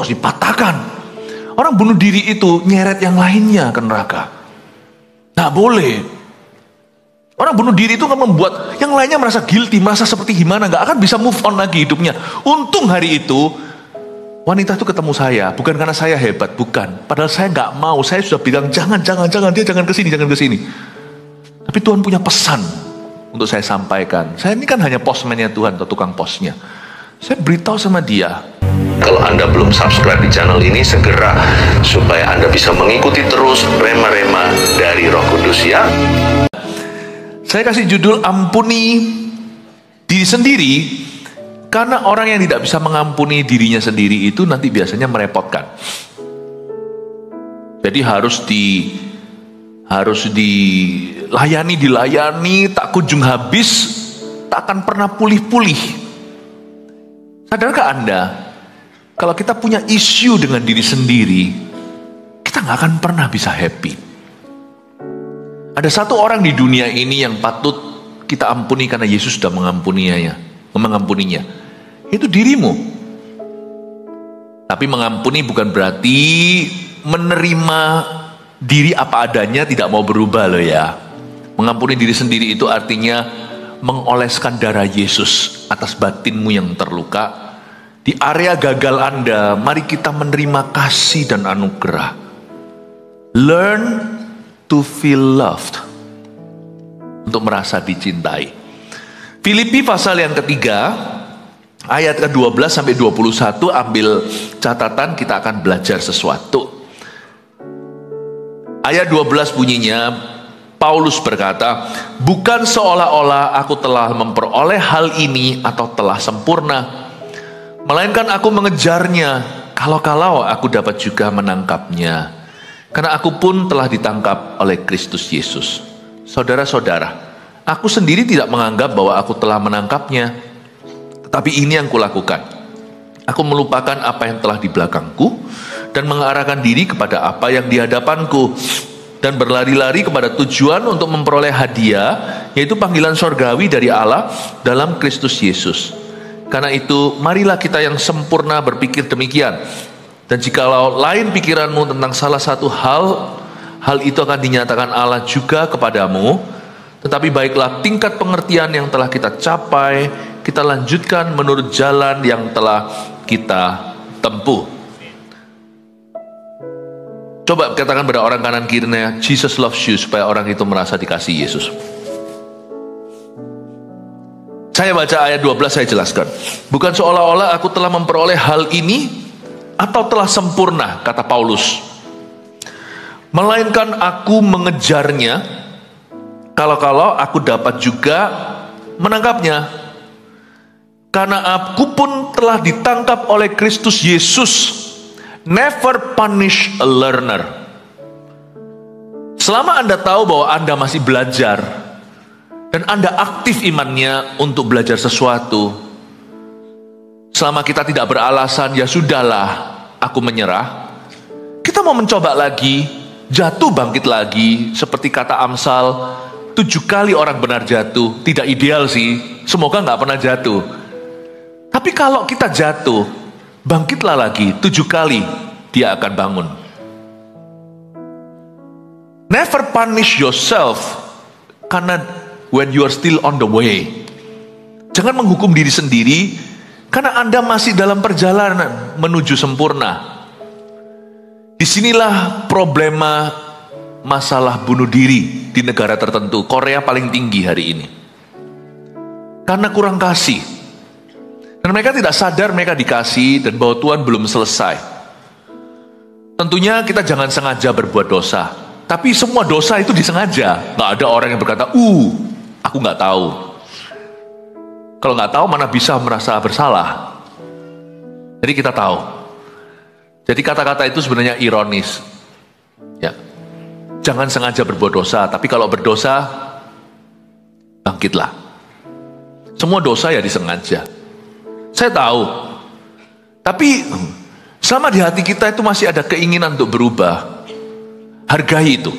terus dipatahkan. Orang bunuh diri itu nyeret yang lainnya ke neraka. Nggak boleh. Orang bunuh diri itu kan membuat yang lainnya merasa guilty, merasa seperti gimana, nggak akan bisa move on lagi hidupnya. Untung hari itu wanita itu ketemu saya, bukan karena saya hebat, bukan. Padahal saya nggak mau, saya sudah bilang jangan, dia jangan kesini. Tapi Tuhan punya pesan untuk saya sampaikan. Saya ini kan hanya postman-nya Tuhan atau tukang posnya. Saya beritahu sama dia. Kalau Anda belum subscribe di channel ini, segera supaya Anda bisa mengikuti terus rema-rema dari Roh Kudus ya. Saya kasih judul ampuni diri sendiri, karena orang yang tidak bisa mengampuni dirinya sendiri itu nanti biasanya merepotkan. Jadi harus dilayani, tak kunjung habis, tak akan pernah pulih-pulih. Sadarkah Anda, kalau kita punya isu dengan diri sendiri, kita nggak akan pernah bisa happy. Ada satu orang di dunia ini yang patut kita ampuni karena Yesus sudah mengampuninya. Itu dirimu. Tapi mengampuni bukan berarti menerima diri apa adanya, tidak mau berubah loh ya. Mengampuni diri sendiri itu artinya mengoleskan darah Yesus atas batinmu yang terluka. Di area gagal Anda, mari kita menerima kasih dan anugerah. Learn to feel loved. Untuk merasa dicintai. Filipi pasal yang ketiga, ayat ke-12 sampai 21, ambil catatan, kita akan belajar sesuatu. Ayat 12 bunyinya, Paulus berkata, bukan seolah-olah aku telah memperoleh hal ini atau telah sempurna, melainkan aku mengejarnya, kalau-kalau aku dapat juga menangkapnya. Karena aku pun telah ditangkap oleh Kristus Yesus. Saudara-saudara, aku sendiri tidak menganggap bahwa aku telah menangkapnya. Tetapi ini yang kulakukan. Aku melupakan apa yang telah di belakangku dan mengarahkan diri kepada apa yang di hadapanku. Dan berlari-lari kepada tujuan untuk memperoleh hadiah, yaitu panggilan sorgawi dari Allah dalam Kristus Yesus. Karena itu, marilah kita yang sempurna berpikir demikian. Dan jikalau lain pikiranmu tentang salah satu hal itu akan dinyatakan Allah juga kepadamu. Tetapi baiklah tingkat pengertian yang telah kita capai, kita lanjutkan menurut jalan yang telah kita tempuh. Coba katakan pada orang kanan kirinya, Jesus loves you, supaya orang itu merasa dikasih Yesus. Saya baca ayat 12, saya jelaskan. Bukan seolah-olah aku telah memperoleh hal ini atau telah sempurna, kata Paulus, melainkan aku mengejarnya, kalau-kalau aku dapat juga menangkapnya. Karena aku pun telah ditangkap oleh Kristus Yesus. Never punish a learner. Selama Anda tahu bahwa Anda masih belajar dan Anda aktif imannya untuk belajar sesuatu, selama kita tidak beralasan, ya sudahlah, aku menyerah. Kita mau mencoba lagi, jatuh bangkit lagi, seperti kata Amsal, 7 kali orang benar jatuh. Tidak ideal sih, semoga nggak pernah jatuh. Tapi kalau kita jatuh, bangkitlah lagi 7 kali, dia akan bangun. Never punish yourself, karena when you are still on the way. Jangan menghukum diri sendiri, karena Anda masih dalam perjalanan menuju sempurna. Disinilah problema masalah bunuh diri di negara tertentu. Korea paling tinggi hari ini. Karena kurang kasih. Dan mereka tidak sadar mereka dikasih dan bahwa Tuhan belum selesai. Tentunya kita jangan sengaja berbuat dosa. Tapi semua dosa itu disengaja. Gak ada orang yang berkata, aku gak tahu. Kalau nggak tahu mana bisa merasa bersalah. Jadi kita tahu. Jadi kata-kata itu sebenarnya ironis. Ya, jangan sengaja berbuat dosa, tapi kalau berdosa, bangkitlah. Semua dosa ya disengaja. Saya tahu. Tapi selama di hati kita itu masih ada keinginan untuk berubah, hargai itu.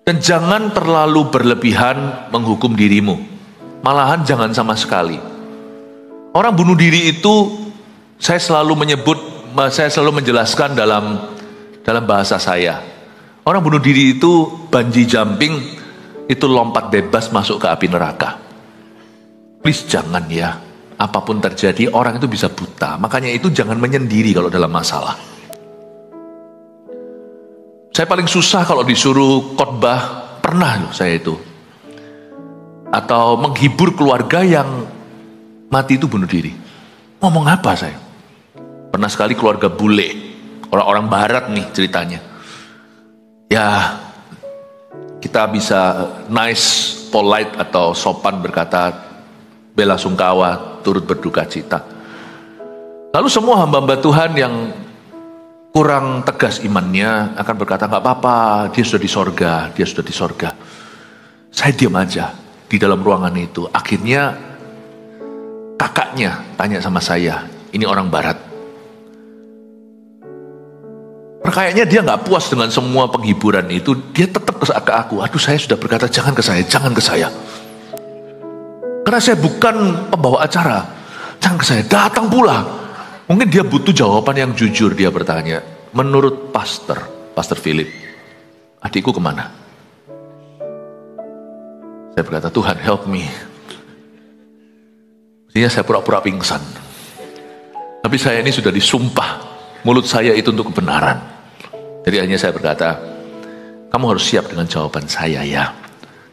Dan jangan terlalu berlebihan menghukum dirimu. Malahan jangan sama sekali. Orang bunuh diri itu, saya selalu menyebut saya selalu menjelaskan dalam bahasa saya. Orang bunuh diri itu bungee jumping, itu lompat bebas masuk ke api neraka. Please jangan ya. Apapun terjadi, orang itu bisa buta. Makanya itu jangan menyendiri kalau dalam masalah. Saya paling susah kalau disuruh khotbah, pernah loh saya itu. Atau menghibur keluarga yang mati itu bunuh diri. Ngomong apa saya? Pernah sekali keluarga bule, orang-orang barat nih ceritanya. Ya, kita bisa nice, polite atau sopan berkata bela sungkawa, turut berduka cita. Lalu semua hamba-hamba Tuhan yang kurang tegas imannya akan berkata, nggak apa-apa, dia sudah di sorga, dia sudah di sorga. Saya diam aja di dalam ruangan itu. Akhirnya kakaknya tanya sama saya, ini orang barat. Kayaknya dia nggak puas dengan semua penghiburan itu, dia tetap ke aku. Aduh, saya sudah berkata jangan ke saya, jangan ke saya. Karena saya bukan pembawa acara. Jangan ke saya, datang pula. Mungkin dia butuh jawaban yang jujur. Dia bertanya, menurut Pastor Philip, adikku kemana? Saya berkata, Tuhan help me. Mestinya saya pura-pura pingsan. Tapi saya ini sudah disumpah. Mulut saya itu untuk kebenaran. Jadi hanya saya berkata, kamu harus siap dengan jawaban saya ya.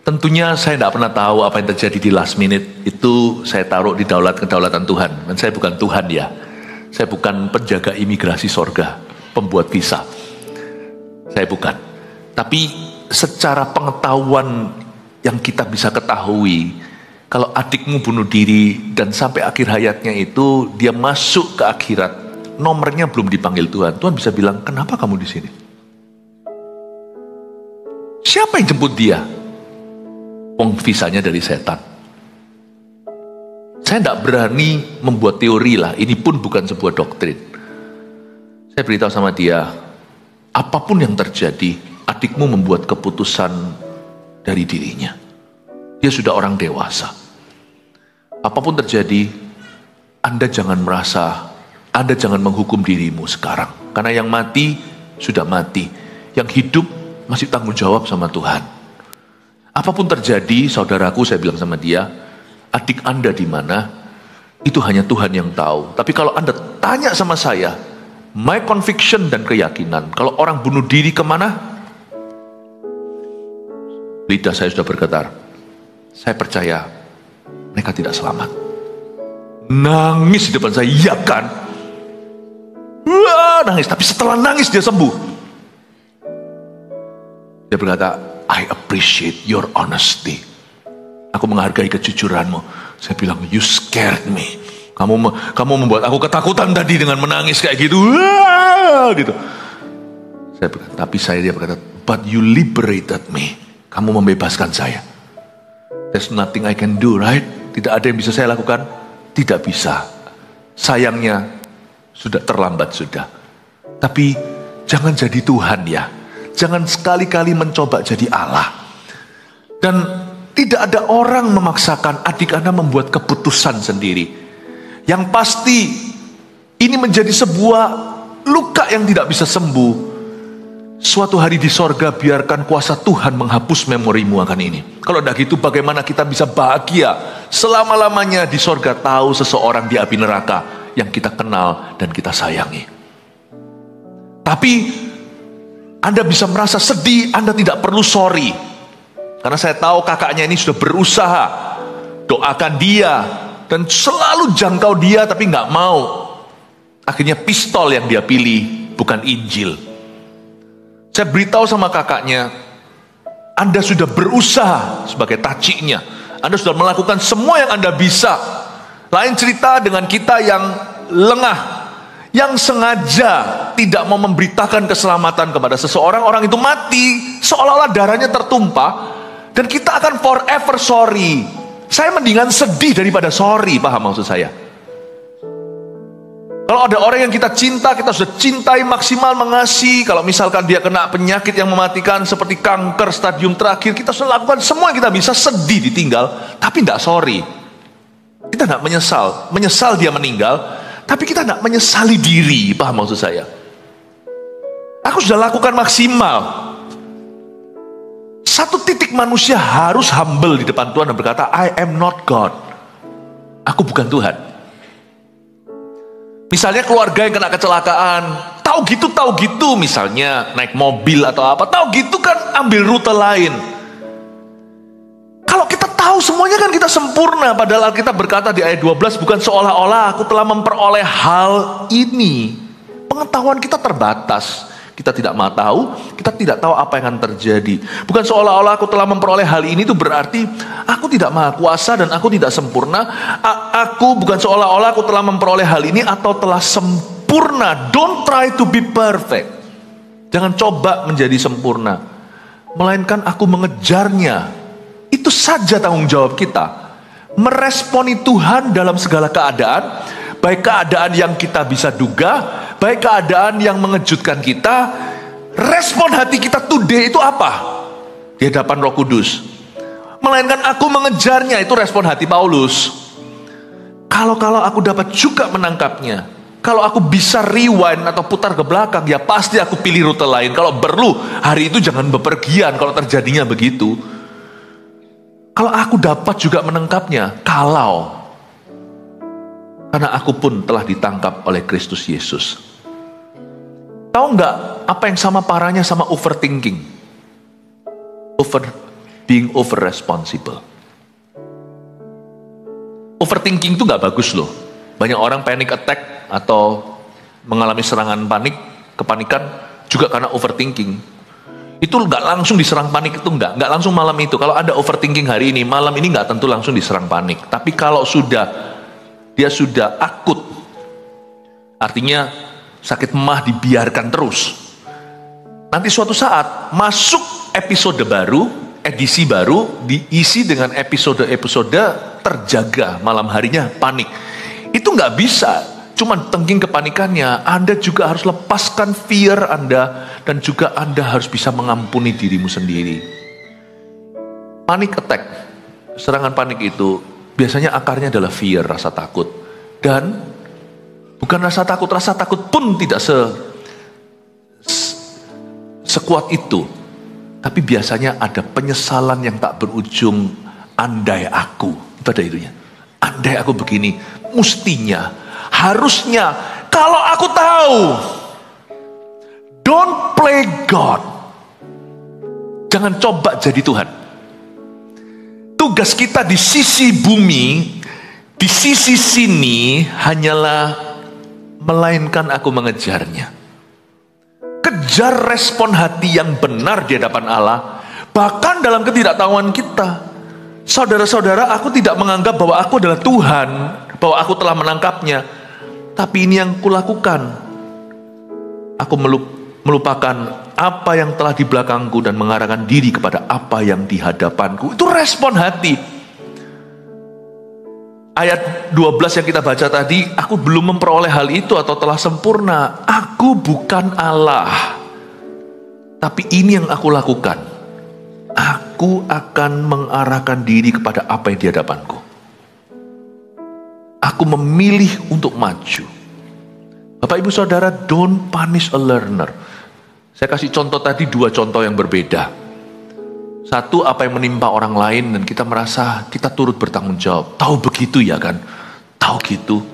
Tentunya saya tidak pernah tahu apa yang terjadi di last minute. Itu saya taruh di kedaulatan Tuhan. Dan saya bukan Tuhan ya. Saya bukan penjaga imigrasi sorga, pembuat visa. Saya bukan. Tapi secara pengetahuan yang kita bisa ketahui, kalau adikmu bunuh diri dan sampai akhir hayatnya itu dia masuk ke akhirat, nomornya belum dipanggil Tuhan. Tuhan bisa bilang, kenapa kamu di sini? Siapa yang jemput dia? Visanya dari setan. Saya tidak berani membuat teori lah. Ini pun bukan sebuah doktrin. Saya beritahu sama dia, apapun yang terjadi, adikmu membuat keputusan dari dirinya. Dia sudah orang dewasa. Apapun terjadi, Anda jangan merasa, Anda jangan menghukum dirimu sekarang. Karena yang mati sudah mati. Yang hidup masih tanggung jawab sama Tuhan. Apapun terjadi, saudaraku, saya bilang sama dia, adik Anda di mana? Itu hanya Tuhan yang tahu. Tapi kalau Anda tanya sama saya, my conviction dan keyakinan, kalau orang bunuh diri kemana? Lidah saya sudah bergetar. Saya percaya mereka tidak selamat. Nangis di depan saya, iya kan? Wah, nangis. Tapi setelah nangis dia sembuh. Dia berkata, I appreciate your honesty. Aku menghargai kejujuranmu. Saya bilang, you scared me. Kamu membuat aku ketakutan tadi dengan menangis kayak gitu. Wah, gitu. Dia berkata, but you liberated me. Kamu membebaskan saya. There's nothing I can do, right? Tidak ada yang bisa saya lakukan. Tidak bisa. Sayangnya sudah terlambat sudah. Tapi jangan jadi Tuhan ya. Jangan sekali-kali mencoba jadi Allah. Dan tidak ada orang memaksakan adik Anda membuat keputusan sendiri. Yang pasti ini menjadi sebuah luka yang tidak bisa sembuh. Suatu hari di sorga biarkan kuasa Tuhan menghapus memorimu akan ini. Kalau tidak gitu bagaimana kita bisa bahagia selama-lamanya di sorga tahu seseorang di api neraka yang kita kenal dan kita sayangi. Tapi Anda bisa merasa sedih, Anda tidak perlu sorry. Karena saya tahu kakaknya ini sudah berusaha. Doakan dia. Dan selalu jangkau dia tapi nggak mau. Akhirnya pistol yang dia pilih, bukan Injil. Saya beritahu sama kakaknya, Anda sudah berusaha sebagai taciknya. Anda sudah melakukan semua yang Anda bisa. Lain cerita dengan kita yang lengah. Yang sengaja tidak mau memberitakan keselamatan kepada seseorang, orang itu mati, seolah-olah darahnya tertumpah, dan kita akan forever sorry. Saya mendingan sedih daripada sorry, paham maksud saya? Kalau ada orang yang kita cinta, kita sudah cintai maksimal, mengasihi. Kalau misalkan dia kena penyakit yang mematikan seperti kanker stadium terakhir, kita sudah lakukan semua yang kita bisa, sedih ditinggal, tapi tidak sorry. Kita tidak menyesal dia meninggal. Tapi kita tidak menyesali diri, paham maksud saya? Aku sudah lakukan maksimal. Satu titik manusia harus humble di depan Tuhan dan berkata, I am not God. Aku bukan Tuhan. Misalnya keluarga yang kena kecelakaan, tahu gitu misalnya naik mobil atau apa, tahu gitu kan ambil rute lain. Kalau kita tahu semuanya kan kita sempurna, padahal kita berkata di ayat 12, bukan seolah-olah aku telah memperoleh hal ini. Pengetahuan kita terbatas. Kita tidak mau tahu, kita tidak tahu apa yang akan terjadi. Bukan seolah-olah aku telah memperoleh hal ini, itu berarti aku tidak maha kuasa dan aku tidak sempurna. Aku bukan seolah-olah aku telah memperoleh hal ini atau telah sempurna. Don't try to be perfect. Jangan coba menjadi sempurna. Melainkan aku mengejarnya. Itu saja tanggung jawab kita. Meresponi Tuhan dalam segala keadaan. Baik keadaan yang kita bisa duga, baik keadaan yang mengejutkan kita. Respon hati kita today itu apa? Di hadapan Roh Kudus. Melainkan aku mengejarnya, itu respon hati Paulus. Kalau aku dapat juga menangkapnya, kalau aku bisa rewind atau putar ke belakang, ya pasti aku pilih rute lain. Kalau perlu, hari itu jangan bepergian kalau terjadinya begitu. Kalau aku dapat juga menangkapnya, karena aku pun telah ditangkap oleh Kristus Yesus. Tahu nggak apa yang sama parahnya sama overthinking? Being over responsible. Overthinking itu nggak bagus loh. Banyak orang panic attack atau mengalami serangan panik, kepanikan juga karena overthinking. Itu nggak langsung diserang panik, itu nggak langsung malam itu. Kalau ada overthinking hari ini, malam ini nggak tentu langsung diserang panik. Tapi kalau dia sudah akut, artinya sakit emah dibiarkan terus. Nanti suatu saat masuk episode baru, edisi baru, diisi dengan episode-episode terjaga malam harinya panik. Itu nggak bisa, cuman tengking kepanikannya. Anda juga harus lepaskan fear Anda, dan juga Anda harus bisa mengampuni dirimu sendiri. Panic attack, serangan panik itu biasanya akarnya adalah fear, rasa takut. Dan bukan rasa takut pun tidak sekuat itu. Tapi biasanya ada penyesalan yang tak berujung. Andai aku, itu ada itunya. Andai aku begini, mestinya, harusnya, kalau aku tahu. Don't play God. Jangan coba jadi Tuhan. Tugas kita di sisi bumi, di sisi sini hanyalah melainkan aku mengejarnya. Kejar respon hati yang benar di hadapan Allah, bahkan dalam ketidaktahuan kita. Saudara-saudara, aku tidak menganggap bahwa aku adalah Tuhan, bahwa aku telah menangkapnya. Tapi ini yang kulakukan. Aku melupakan apa yang telah di belakangku dan mengarahkan diri kepada apa yang di hadapanku. Itu respon hati. Ayat 12 yang kita baca tadi, aku belum memperoleh hal itu atau telah sempurna. Aku bukan Allah. Tapi ini yang aku lakukan. Aku akan mengarahkan diri kepada apa yang di hadapanku. Aku memilih untuk maju. Bapak Ibu Saudara, don't punish a learner. Saya kasih contoh tadi, 2 contoh yang berbeda. Satu, apa yang menimpa orang lain dan kita merasa kita turut bertanggung jawab. Tahu begitu ya kan? Tahu gitu.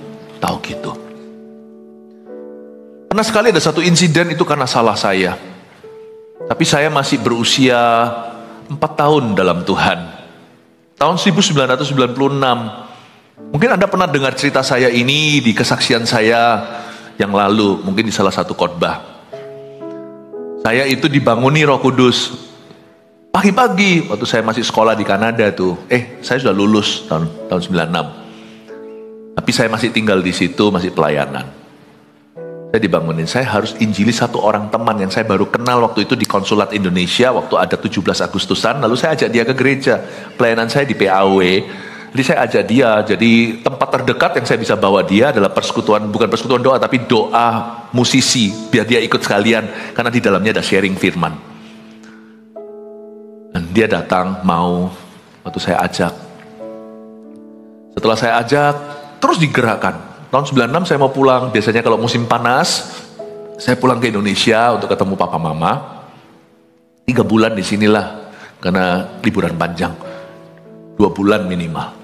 Pernah sekali ada satu insiden, itu karena salah saya. Tapi saya masih berusia 4 tahun dalam Tuhan. Tahun 1996. Mungkin Anda pernah dengar cerita saya ini di kesaksian saya yang lalu, mungkin di salah satu khotbah. Saya itu dibanguni Roh Kudus pagi-pagi waktu saya masih sekolah di Kanada tuh. Saya sudah lulus tahun 96. Tapi saya masih tinggal di situ, masih pelayanan. Saya dibangunin, saya harus injili satu orang teman yang saya baru kenal waktu itu di Konsulat Indonesia waktu ada 17 Agustusan. Lalu saya ajak dia ke gereja. Pelayanan saya di PAW. Jadi saya ajak dia, jadi tempat terdekat yang saya bisa bawa dia adalah persekutuan, bukan persekutuan doa, tapi doa musisi, biar dia ikut sekalian, karena di dalamnya ada sharing firman. Dan dia datang, mau, waktu saya ajak. Setelah saya ajak, terus digerakkan. Tahun 96 saya mau pulang. Biasanya kalau musim panas, saya pulang ke Indonesia untuk ketemu papa mama. 3 bulan di sinilah, karena liburan panjang. 2 bulan minimal.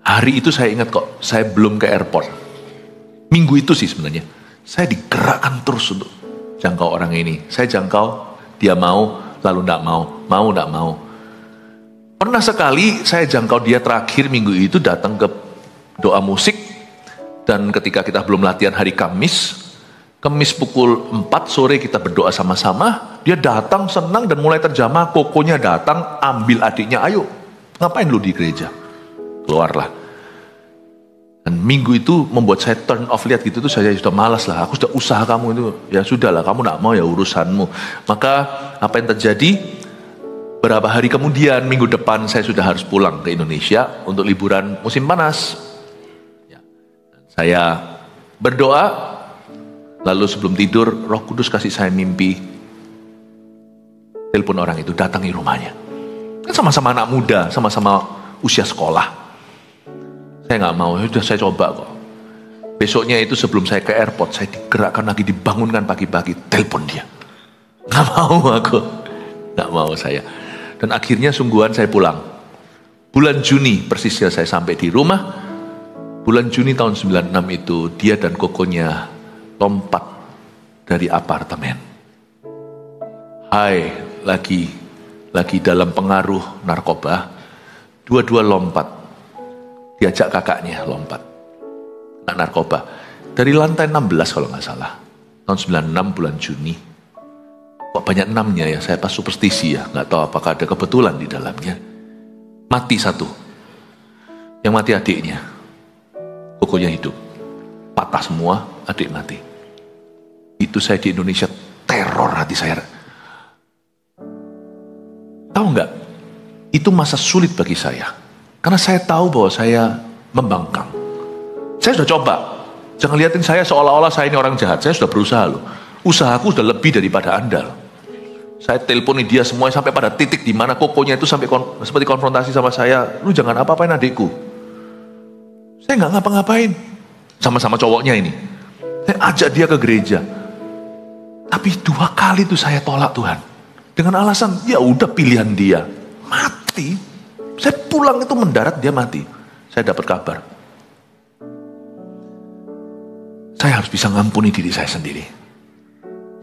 Hari itu saya ingat kok, saya belum ke airport. Minggu itu sih sebenarnya. Saya digerakkan terus untuk jangkau orang ini. Saya jangkau, dia mau, lalu tidak mau. Pernah sekali saya jangkau dia terakhir minggu itu datang ke doa musik. Dan ketika kita belum latihan hari Kamis pukul 4 sore kita berdoa sama-sama. Dia datang senang dan mulai terjamah. Kokonya datang ambil adiknya, ayo ngapain lu di gereja? Keluarlah. Dan minggu itu membuat saya turn off, lihat gitu tuh saya sudah malas lah. Aku sudah usaha kamu itu, ya sudah lah, kamu tidak mau ya urusanmu. Maka apa yang terjadi? Berapa hari kemudian, minggu depan saya sudah harus pulang ke Indonesia untuk liburan musim panas. Ya. Saya berdoa, lalu sebelum tidur Roh Kudus kasih saya mimpi. Telepon orang itu, datangi rumahnya. Kan sama-sama anak muda, sama-sama usia sekolah. Saya nggak mau, sudah saya coba kok. Besoknya itu sebelum saya ke airport, saya digerakkan lagi, dibangunkan pagi-pagi, telepon dia. Nggak mau aku, nggak mau saya. Dan akhirnya sungguhan saya pulang. Bulan Juni persisnya saya sampai di rumah. Bulan Juni tahun 96 itu dia dan kokonya lompat dari apartemen. Hai, lagi dalam pengaruh narkoba. Dua-dua lompat. Diajak kakaknya lompat. Narkoba. Dari lantai 16 kalau nggak salah. Tahun 96 bulan Juni. Kok banyak 6-nya ya, saya pas superstisi ya. Nggak tahu apakah ada kebetulan di dalamnya. Mati satu. Yang mati adiknya. Kokonya hidup. Patah semua, adik mati. Itu saya di Indonesia, teror hati saya. Tahu nggak? Itu masa sulit bagi saya. Karena saya tahu bahwa saya membangkang. Saya sudah coba. Jangan lihatin saya seolah-olah saya ini orang jahat. Saya sudah berusaha loh. Usahaku sudah lebih daripada Anda. Saya teleponi dia semuanya sampai pada titik di mana kokonya itu sampai seperti konfrontasi sama saya. Lu jangan apa-apain adikku. Saya nggak ngapa-ngapain. Sama-sama cowoknya ini. Saya ajak dia ke gereja. Tapi 2 kali itu saya tolak Tuhan. Dengan alasan, ya udah pilihan dia. Mati. Saya pulang itu mendarat, dia mati. Saya dapat kabar. Saya harus bisa ngampuni diri saya sendiri.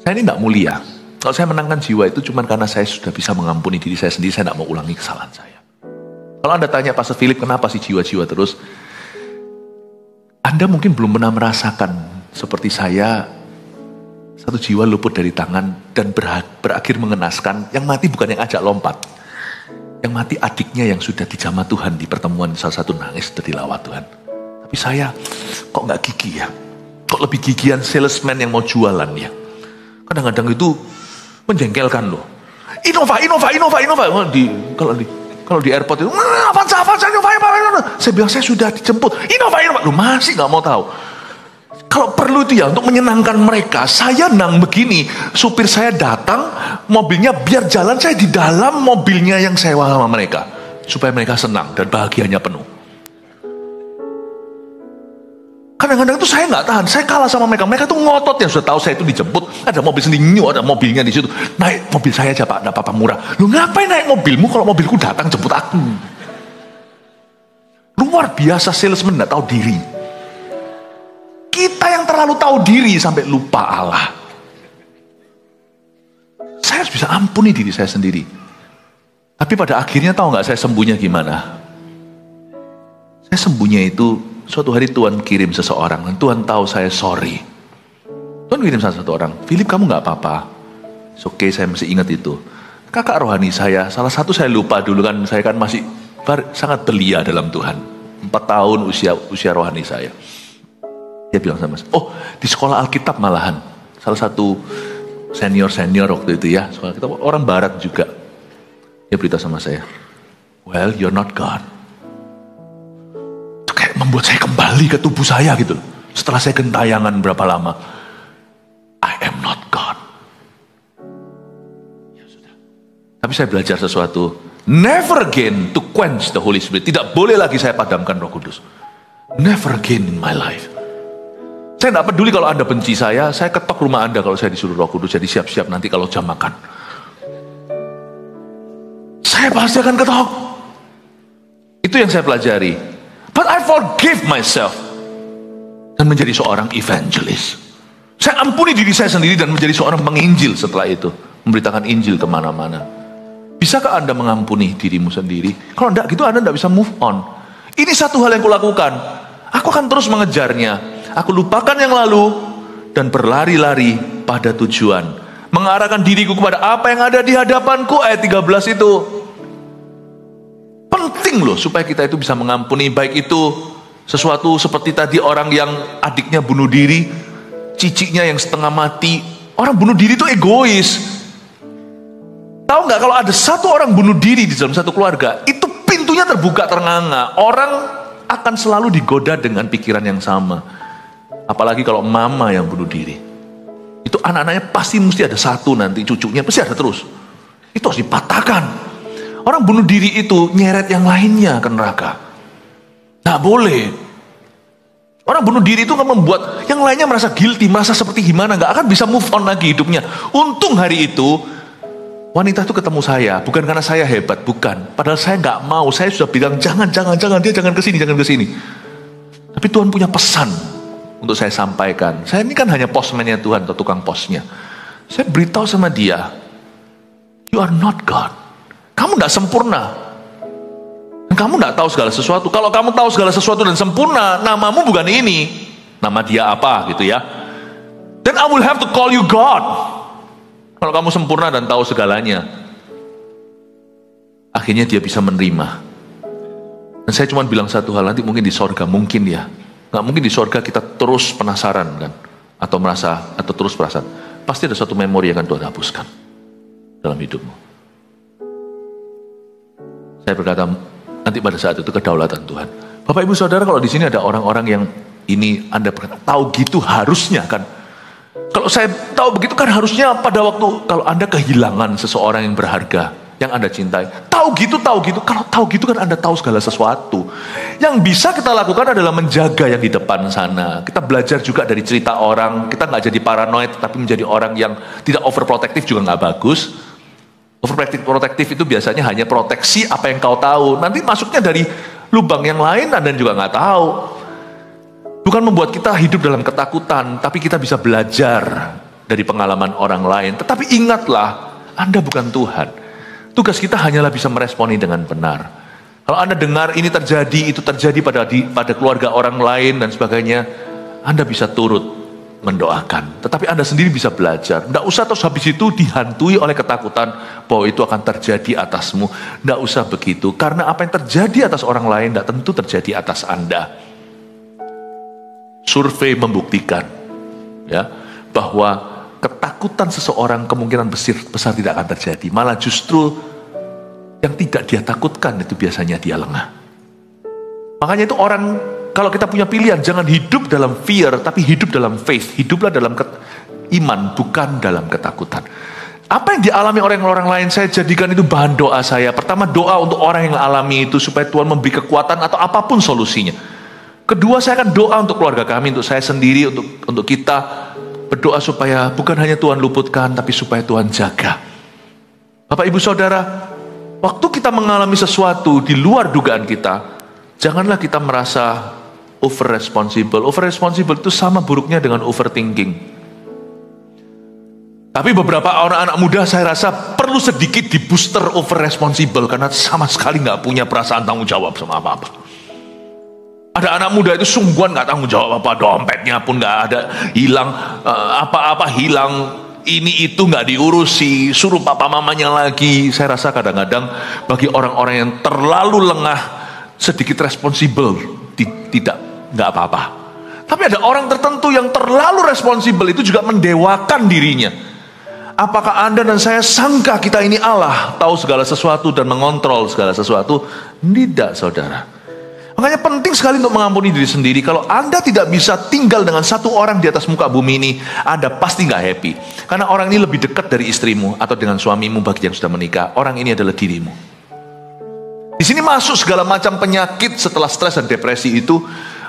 Saya ini tidak mulia. Kalau saya menangkan jiwa itu cuma karena saya sudah bisa mengampuni diri saya sendiri. Saya tidak mau ulangi kesalahan saya. Kalau Anda tanya Pastor Philip, kenapa sih jiwa-jiwa terus? Anda mungkin belum pernah merasakan seperti saya, satu jiwa luput dari tangan dan berakhir mengenaskan. Yang mati bukan yang ajak lompat. Yang mati adiknya yang sudah dijamah Tuhan di pertemuan salah satu nangis sudah dilawat Tuhan. Tapi saya kok nggak gigi ya? Kok lebih gigian salesman yang mau jualan ya? Kadang-kadang itu menjengkelkan loh. Innova. Kalau di airport itu, Avanza, Innova. Saya bilang saya sudah dijemput. Innova. Lu masih nggak mau tahu? Kalau perlu itu ya untuk menyenangkan mereka, saya nang begini, supir saya datang, mobilnya biar jalan saya di dalam mobilnya yang sewa sama mereka, supaya mereka senang dan bahagianya penuh. Kadang-kadang itu saya nggak tahan, saya kalah sama mereka. Mereka tuh ngotot ya, sudah tahu saya itu dijemput, ada mobil sendiri, ada mobilnya di situ. Naik mobil saya aja Pak, ada apa-apa murah. Lu ngapain naik mobilmu kalau mobilku datang jemput aku? Luar biasa salesman nggak tahu diri. Kita yang terlalu tahu diri sampai lupa Allah. Saya harus bisa ampuni diri saya sendiri. Tapi pada akhirnya tahu nggak saya sembuhnya gimana? Saya sembuhnya itu suatu hari Tuhan kirim seseorang dan Tuhan tahu saya sorry. Tuhan kirim satu orang, Philip kamu nggak apa-apa. Oke, saya masih ingat itu. Kakak rohani saya, salah satu saya lupa dulu kan, saya kan masih sangat belia dalam Tuhan. 4 tahun usia rohani saya. Dia bilang sama saya, oh di sekolah Alkitab malahan. Salah satu senior waktu itu ya, sekolah Alkitab, orang barat juga. Dia beritahu sama saya, well you're not God. Itu kayak membuat saya kembali ke tubuh saya gitu. Setelah saya gentayangan berapa lama. I am not God. Ya sudah. Tapi saya belajar sesuatu. Never again to quench the Holy Spirit. Tidak boleh lagi saya padamkan Roh Kudus. Never again in my life. Saya tidak peduli kalau Anda benci saya ketok rumah Anda kalau saya disuruh Roh Kudus, jadi siap-siap nanti kalau jam makan. Saya pasti akan ketok. Itu yang saya pelajari. But I forgive myself. Dan menjadi seorang evangelist. Saya ampuni diri saya sendiri dan menjadi seorang penginjil setelah itu. Memberitakan Injil kemana-mana. Bisakah Anda mengampuni dirimu sendiri? Kalau tidak gitu Anda tidak bisa move on. Ini satu hal yang kulakukan. Aku akan terus mengejarnya. Aku lupakan yang lalu dan berlari-lari pada tujuan. Mengarahkan diriku kepada apa yang ada di hadapanku. Ayat 13 itu. Penting loh supaya kita itu bisa mengampuni. Baik itu sesuatu seperti tadi orang yang adiknya bunuh diri, ciciknya yang setengah mati. Orang bunuh diri itu egois. Tahu nggak kalau ada satu orang bunuh diri di dalam satu keluarga, itu pintunya terbuka ternganga. Orang akan selalu digoda dengan pikiran yang sama. Apalagi kalau mama yang bunuh diri. Itu anak-anaknya pasti mesti ada satu nanti, cucunya pasti ada terus. Itu harus dipatahkan. Orang bunuh diri itu nyeret yang lainnya ke neraka. Nggak boleh. Orang bunuh diri itu akan membuat yang lainnya merasa guilty, merasa seperti gimana, nggak akan bisa move on lagi hidupnya. Untung hari itu wanita itu ketemu saya, bukan karena saya hebat, bukan. Padahal saya nggak mau, saya sudah bilang jangan, dia jangan kesini. Tapi Tuhan punya pesan untuk saya sampaikan. Saya ini kan hanya postman-nya Tuhan atau tukang posnya. Saya beritahu sama dia, you are not God. Kamu tidak sempurna. Dan kamu tidak tahu segala sesuatu. Kalau kamu tahu segala sesuatu dan sempurna, namamu bukan ini. Nama dia apa gitu ya. Then I will have to call you God. Kalau kamu sempurna dan tahu segalanya. Akhirnya dia bisa menerima. Dan saya cuma bilang satu hal, nanti mungkin di sorga, mungkin ya. Nggak mungkin di sorga kita terus penasaran kan. Atau terus perasaan. Pasti ada satu memori yang akan Tuhan hapuskan dalam hidupmu. Saya berkata, nanti pada saat itu kedaulatan Tuhan. Bapak Ibu Saudara, kalau di sini ada orang-orang yang ini Anda berkata, tahu gitu harusnya kan. Kalau saya tahu begitu kan harusnya pada waktu kalau Anda kehilangan seseorang yang berharga, yang Anda cintai. Tahu gitu. Kalau tahu gitu kan Anda tahu segala sesuatu. Yang bisa kita lakukan adalah menjaga yang di depan sana. Kita belajar juga dari cerita orang. Kita nggak jadi paranoid, tapi menjadi orang yang tidak overprotective juga nggak bagus. Overprotective itu biasanya hanya proteksi apa yang kau tahu. Nanti masuknya dari lubang yang lain Anda juga nggak tahu. Bukan membuat kita hidup dalam ketakutan, tapi kita bisa belajar dari pengalaman orang lain. Tetapi ingatlah, Anda bukan Tuhan. Tugas kita hanyalah bisa meresponi dengan benar. Kalau Anda dengar ini terjadi, itu terjadi pada keluarga orang lain dan sebagainya, Anda bisa turut mendoakan. Tetapi Anda sendiri bisa belajar. Tidak usah terus habis itu dihantui oleh ketakutan bahwa itu akan terjadi atasmu. Tidak usah begitu. Karena apa yang terjadi atas orang lain tidak tentu terjadi atas Anda. Survei membuktikan ya, bahwa ketakutan seseorang kemungkinan besar tidak akan terjadi. Malah justru yang tidak dia takutkan itu biasanya dia lengah. Makanya itu orang, kalau kita punya pilihan, jangan hidup dalam fear, tapi hidup dalam faith. Hiduplah dalam iman, bukan dalam ketakutan. Apa yang dialami orang lain, saya jadikan itu bahan doa saya. Pertama, doa untuk orang yang alami itu, supaya Tuhan memberi kekuatan atau apapun solusinya. Kedua, saya akan doa untuk keluarga kami, untuk saya sendiri, untuk kita. Berdoa supaya bukan hanya Tuhan luputkan, tapi supaya Tuhan jaga. Bapak Ibu Saudara, waktu kita mengalami sesuatu di luar dugaan kita, janganlah kita merasa over responsible. Over responsible itu sama buruknya dengan overthinking. Tapi beberapa orang anak muda saya rasa perlu sedikit di booster over responsible, karena sama sekali nggak punya perasaan tanggung jawab sama apa-apa. Ada anak muda itu sungguhan nggak tanggung jawab apa, dompetnya pun nggak ada, hilang apa-apa hilang, ini itu nggak diurusi, suruh papa mamanya lagi. Saya rasa kadang-kadang bagi orang-orang yang terlalu lengah, sedikit responsibel, nggak apa-apa. Tapi ada orang tertentu yang terlalu responsibel, itu juga mendewakan dirinya. Apakah Anda dan saya sangka kita ini Allah, tahu segala sesuatu dan mengontrol segala sesuatu? Tidak, saudara. Makanya penting sekali untuk mengampuni diri sendiri. Kalau Anda tidak bisa tinggal dengan satu orang di atas muka bumi ini, Anda pasti nggak happy. Karena orang ini lebih dekat dari istrimu atau dengan suamimu bagi yang sudah menikah. Orang ini adalah dirimu. Di sini masuk segala macam penyakit setelah stres dan depresi itu.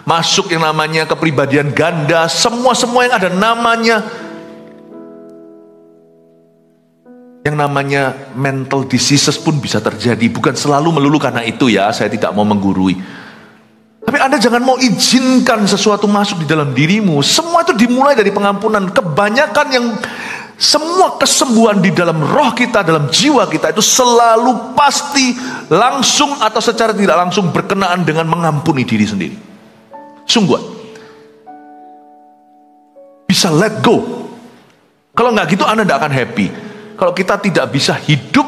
masuk yang namanya kepribadian ganda, semua yang ada namanya. Yang namanya mental diseases pun bisa terjadi. Bukan selalu melulu karena itu ya, saya tidak mau menggurui. Tapi Anda jangan mau izinkan sesuatu masuk di dalam dirimu. Semua itu dimulai dari pengampunan. Kebanyakan yang semua kesembuhan di dalam roh kita, dalam jiwa kita itu selalu pasti langsung atau secara tidak langsung berkenaan dengan mengampuni diri sendiri. Sungguh. Bisa let go. Kalau nggak gitu Anda tidak akan happy. Kalau kita tidak bisa hidup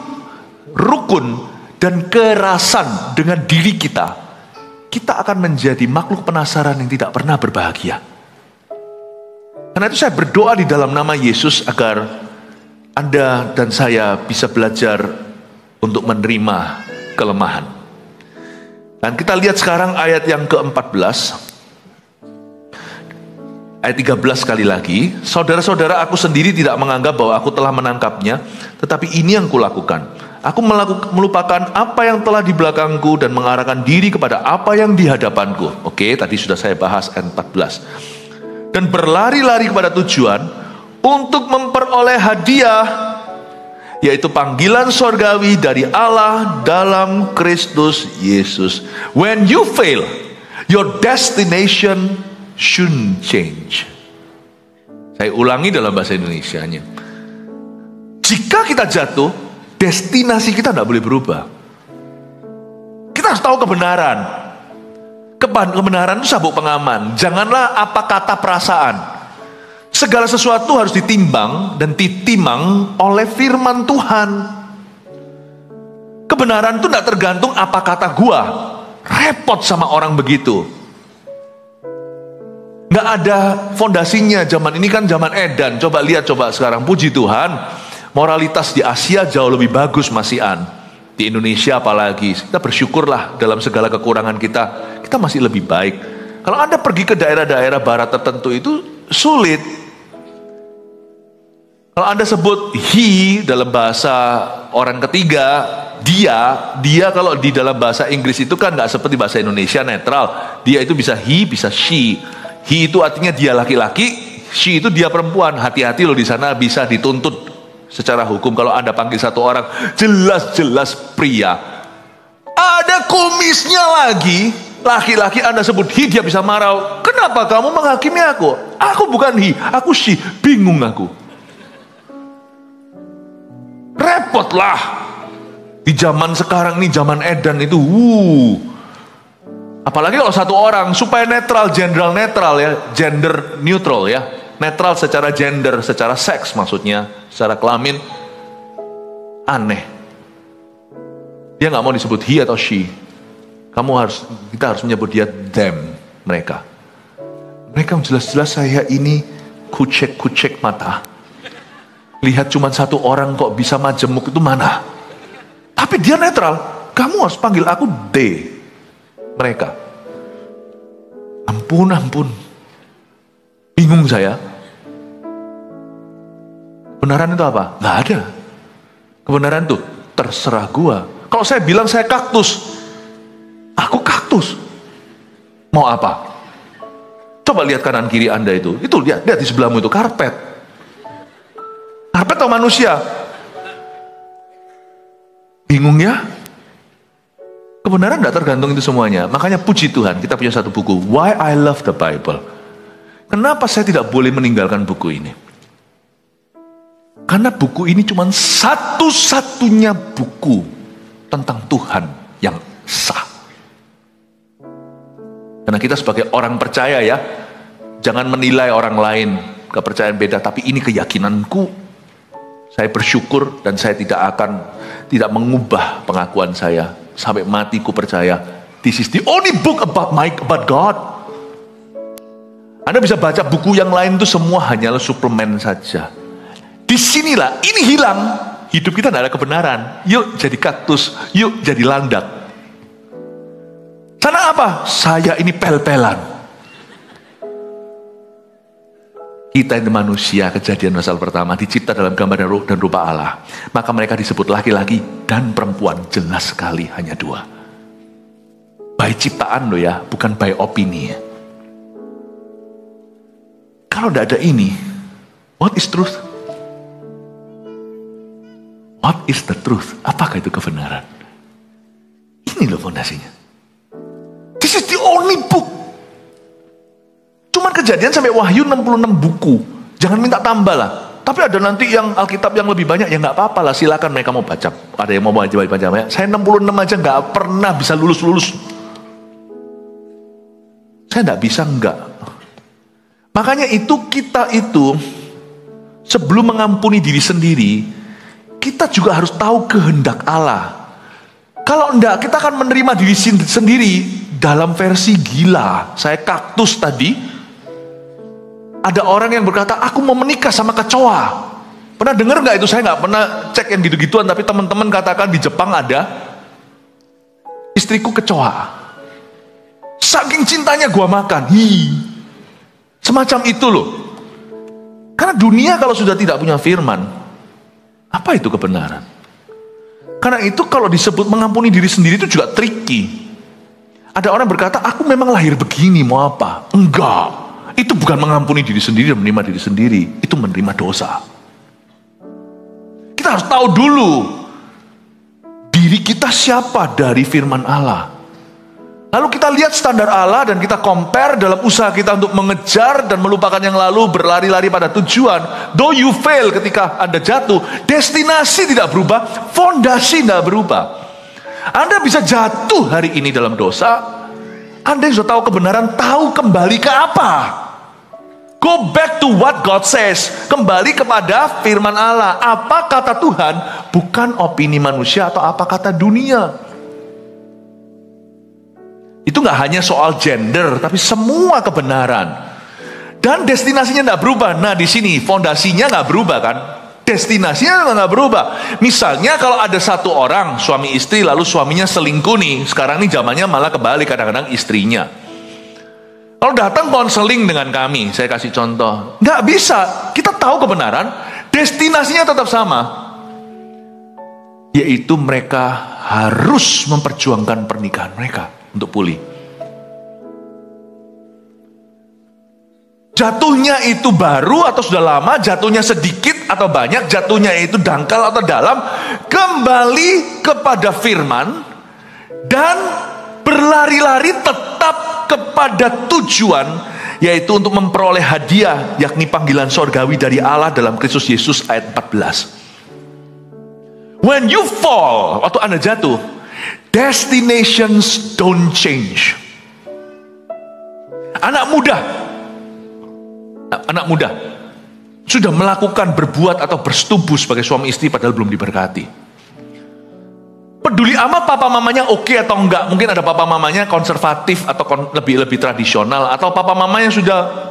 rukun dan kerasan dengan diri kita, kita akan menjadi makhluk penasaran yang tidak pernah berbahagia. Karena itu saya berdoa di dalam nama Yesus agar Anda dan saya bisa belajar untuk menerima kelemahan. Dan kita lihat sekarang ayat yang ke-14. Ayat 13 sekali lagi, saudara-saudara, aku sendiri tidak menganggap bahwa aku telah menangkapnya, tetapi ini yang kulakukan. Aku melupakan apa yang telah di belakangku dan mengarahkan diri kepada apa yang di hadapanku. Oke, tadi sudah saya bahas ayat 14. Dan berlari-lari kepada tujuan untuk memperoleh hadiah, yaitu panggilan sorgawi dari Allah dalam Kristus Yesus. When you fail, your destination shouldn't change. Saya ulangi dalam bahasa Indonesianya. Jika kita jatuh, destinasi kita tidak boleh berubah. Kita harus tahu kebenaran. Kebenaran itu sabuk pengaman. Janganlah apa kata perasaan. Segala sesuatu harus ditimbang dan ditimang oleh firman Tuhan. Kebenaran itu tidak tergantung apa kata gua. Repot sama orang begitu. Nggak ada fondasinya. Zaman ini kan zaman edan. Coba lihat, coba sekarang. Puji Tuhan, moralitas di Asia jauh lebih bagus masihan. Di Indonesia apalagi. Kita bersyukurlah dalam segala kekurangan kita. Kita masih lebih baik. Kalau Anda pergi ke daerah-daerah barat tertentu itu sulit. Kalau Anda sebut he dalam bahasa orang ketiga, dia kalau di dalam bahasa Inggris itu kan nggak seperti bahasa Indonesia netral. Dia itu bisa he, bisa she. He itu artinya dia laki-laki, she itu dia perempuan. Hati-hati loh, di sana bisa dituntut secara hukum kalau Anda panggil satu orang jelas-jelas pria. Ada kumisnya lagi, laki-laki Anda sebut he, dia bisa marah. Kenapa kamu menghakimi aku? Aku bukan he, aku she. Bingung aku. Repotlah. Di zaman sekarang ini, zaman edan itu, apalagi kalau satu orang, supaya netral, gender neutral ya. Netral secara gender, secara seks maksudnya, secara kelamin. Aneh. Dia nggak mau disebut he atau she. Kita harus menyebut dia them, mereka. Mereka jelas-jelas saya ini kucek-kucek mata. Lihat cuma satu orang kok bisa majemuk itu mana. Tapi dia netral. Kamu harus panggil aku they. Mereka. Ampun. Bingung saya. Kebenaran itu apa? Nggak ada. Kebenaran itu terserah gua. Kalau saya bilang saya kaktus, aku kaktus. Mau apa? Coba lihat kanan kiri Anda itu. Itu lihat di sebelahmu itu karpet. Karpet atau manusia? Bingung ya? Kebenaran tidak tergantung itu semuanya. Makanya puji Tuhan, kita punya satu buku, Why I Love the Bible. Kenapa saya tidak boleh meninggalkan buku ini? Karena buku ini cuma satu-satunya buku tentang Tuhan yang sah. Karena kita sebagai orang percaya ya, jangan menilai orang lain, kepercayaan beda, tapi ini keyakinanku. Saya bersyukur dan saya tidak mengubah pengakuan saya. Sampai matiku percaya, this is the only book about God. Anda bisa baca buku yang lain itu semua hanyalah suplemen saja. Disinilah, ini hilang. Hidup kita tidak ada kebenaran. Yuk jadi kaktus, yuk jadi landak. Sana apa? Saya ini pel-pelan. Kita ini manusia, Kejadian pasal pertama, dicipta dalam gambar dan rupa Allah. Maka mereka disebut laki-laki dan perempuan, jelas sekali hanya dua. By ciptaan loh ya, bukan by opini. Kalau tidak ada ini, what is truth? What is the truth? Apakah itu kebenaran? Ini loh fondasinya. This is the only book. Cuman Kejadian sampai Wahyu 66 buku. Jangan minta tambah lah. Tapi ada nanti yang Alkitab yang lebih banyak, ya nggak apa-apa lah. Silakan mereka mau baca. Ada yang mau baca banyak. Saya 66 aja nggak pernah bisa lulus. Saya nggak bisa enggak. Makanya kita itu sebelum mengampuni diri sendiri, kita juga harus tahu kehendak Allah. Kalau enggak, kita akan menerima diri sendiri dalam versi gila. Saya kaktus tadi. Ada orang yang berkata, aku mau menikah sama kecoa. Pernah dengar nggak itu? Saya nggak pernah cek yang gitu-gituan, tapi teman-teman katakan di Jepang ada istriku kecoa. Saking cintanya gua makan. Semacam itu loh. Karena dunia kalau sudah tidak punya firman, apa itu kebenaran? Karena itu kalau disebut mengampuni diri sendiri itu juga tricky. Ada orang berkata, aku memang lahir begini, mau apa? Enggak. Itu bukan mengampuni diri sendiri dan menerima diri sendiri. Itu menerima dosa. Kita harus tahu dulu diri kita siapa dari firman Allah. Lalu kita lihat standar Allah dan kita compare dalam usaha kita untuk mengejar dan melupakan yang lalu, berlari-lari pada tujuan. Though you fail ketika Anda jatuh, destinasi tidak berubah, fondasi tidak berubah. Anda bisa jatuh hari ini dalam dosa. Anda yang sudah tahu kebenaran, tahu kembali ke apa? Go back to what God says. Kembali kepada firman Allah. Apa kata Tuhan, bukan opini manusia atau apa kata dunia. Itu gak hanya soal gender, tapi semua kebenaran. Dan destinasinya gak berubah. Nah di sini fondasinya gak berubah kan? Destinasinya gak berubah. Misalnya kalau ada satu orang suami istri, lalu suaminya selingkuh nih. Sekarang nih zamannya malah kebalik, kadang-kadang istrinya. Kalau datang konseling dengan kami, saya kasih contoh, nggak bisa. Kita tahu kebenaran, destinasinya tetap sama, yaitu mereka harus memperjuangkan pernikahan mereka untuk pulih. Jatuhnya itu baru atau sudah lama, jatuhnya sedikit atau banyak, jatuhnya itu dangkal atau dalam, kembali kepada firman dan berlari-lari tetap kepada tujuan, yaitu untuk memperoleh hadiah, yakni panggilan sorgawi dari Allah dalam Kristus Yesus ayat 14. When you fall, waktu Anda jatuh, destinations don't change. Anak muda sudah melakukan, berbuat atau bersetubuh sebagai suami istri padahal belum diberkati. Peduli amat papa mamanya oke atau enggak. Mungkin ada papa mamanya konservatif atau lebih tradisional, atau papa mamanya sudah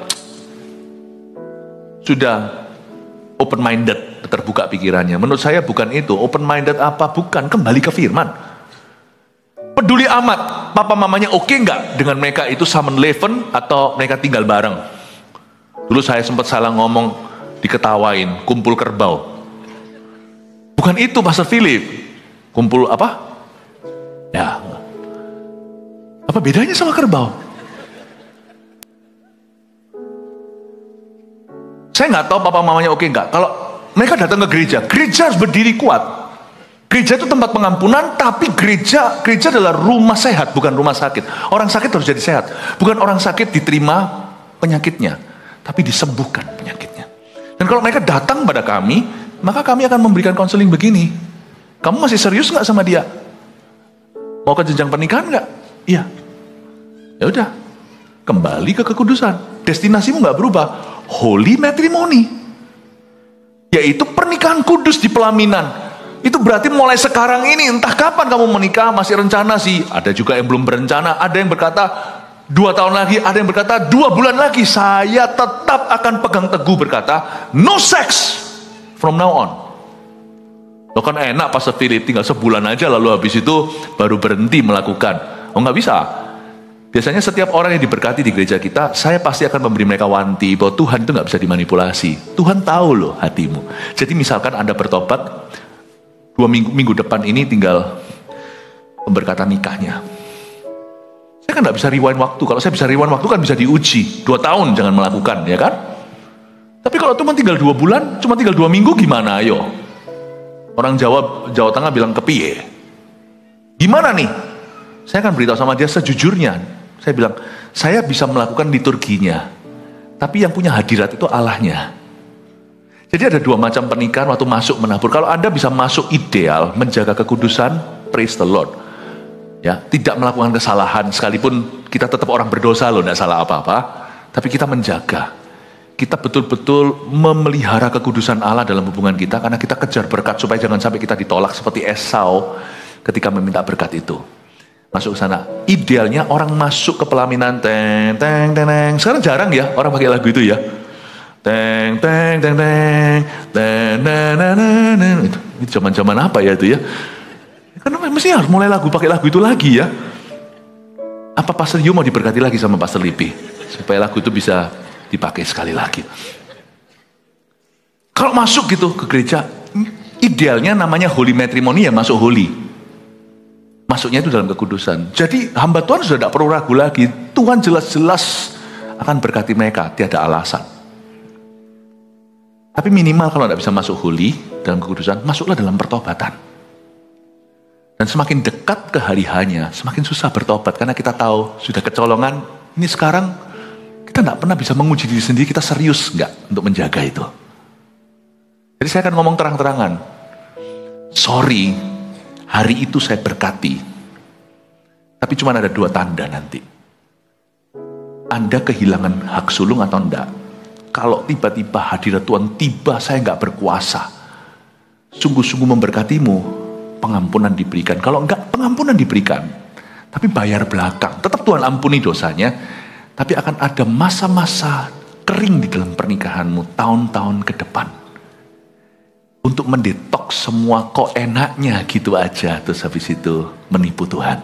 open minded, terbuka pikirannya. Menurut saya bukan itu. Open minded apa? Bukan, kembali ke firman. Peduli amat papa mamanya oke enggak dengan mereka itu Seven-Eleven atau mereka tinggal bareng. Dulu saya sempat salah ngomong, diketawain, kumpul kerbau. Bukan itu Pastor Philip. Kumpul apa? Ya, apa bedanya sama kerbau? Saya nggak tahu papa mamanya oke nggak. Kalau mereka datang ke gereja harus berdiri kuat. Gereja itu tempat pengampunan, tapi gereja adalah rumah sehat, bukan rumah sakit. Orang sakit harus jadi sehat. Bukan orang sakit diterima penyakitnya, tapi disembuhkan penyakitnya. Dan kalau mereka datang pada kami, maka kami akan memberikan konseling begini. Kamu masih serius nggak sama dia? Mau ke jenjang pernikahan nggak? Iya. Ya udah, kembali ke kekudusan. Destinasimu nggak berubah. Holy matrimony, yaitu pernikahan kudus di pelaminan. Itu berarti mulai sekarang ini, entah kapan kamu menikah, masih rencana sih. Ada juga yang belum berencana. Ada yang berkata 2 tahun lagi, ada yang berkata 2 bulan lagi. Saya tetap akan pegang teguh berkata, no sex from now on. Lo kan enak Pastor Philip, tinggal sebulan aja lalu habis itu baru berhenti melakukan. Oh nggak bisa. Biasanya setiap orang yang diberkati di gereja kita, saya pasti akan memberi mereka wanti bahwa Tuhan itu nggak bisa dimanipulasi. Tuhan tahu loh hatimu. Jadi misalkan Anda bertobat, 2 minggu depan ini tinggal pemberkatan nikahnya. Saya kan nggak bisa rewind waktu. Kalau saya bisa rewind waktu kan bisa diuji. 2 tahun jangan melakukan, ya kan? Tapi kalau cuma tinggal 2 bulan, cuma tinggal 2 minggu gimana ayo? Orang Jawa Tengah bilang kepiye. Gimana nih? Saya akan beritahu sama dia sejujurnya. Saya bilang, saya bisa melakukan liturginya. Tapi yang punya hadirat itu Allahnya. Jadi ada 2 macam pernikahan waktu masuk menabur. Kalau Anda bisa masuk ideal, menjaga kekudusan, praise the Lord. Ya, tidak melakukan kesalahan, sekalipun kita tetap orang berdosa loh, tidak salah apa-apa. Tapi kita menjaga. Kita betul-betul memelihara kekudusan Allah dalam hubungan kita, karena kita kejar berkat supaya jangan sampai kita ditolak seperti Esau ketika meminta berkat itu. Masuk ke sana. Idealnya orang masuk ke pelaminan, teng teng teng teng. Sekarang jarang ya orang pakai lagu itu ya. Teng teng teng teng teng teng teng. Itu zaman-zaman apa ya itu ya? Karena mesti harus mulai pakai lagu itu lagi ya. Apa Pastor Yu mau diberkati lagi sama Pastor Lipi supaya lagu itu bisa dipakai sekali lagi. Kalau masuk gitu ke gereja, idealnya namanya holy matrimony ya, masuk holy. Masuknya itu dalam kekudusan. Jadi hamba Tuhan sudah tidak perlu ragu lagi. Tuhan jelas-jelas akan berkati mereka, tiada alasan. Tapi minimal kalau tidak bisa masuk holy dalam kekudusan, masuklah dalam pertobatan. Dan semakin dekat ke hari hanya, semakin susah bertobat. Karena kita tahu, sudah kecolongan, ini sekarang kita tidak pernah bisa menguji diri sendiri, kita serius nggak untuk menjaga itu. Jadi saya akan ngomong terang-terangan. Sorry, hari itu saya berkati. Tapi cuma ada 2 tanda nanti. Anda kehilangan hak sulung atau enggak. Kalau tiba-tiba hadirat Tuhan tiba, saya nggak berkuasa. Sungguh-sungguh memberkatimu, pengampunan diberikan. Kalau enggak, pengampunan diberikan. Tapi bayar belakang. Tetap Tuhan ampuni dosanya. Tapi akan ada masa-masa kering di dalam pernikahanmu tahun-tahun ke depan. Untuk mendetoks semua kok enaknya gitu aja. Terus habis itu menipu Tuhan.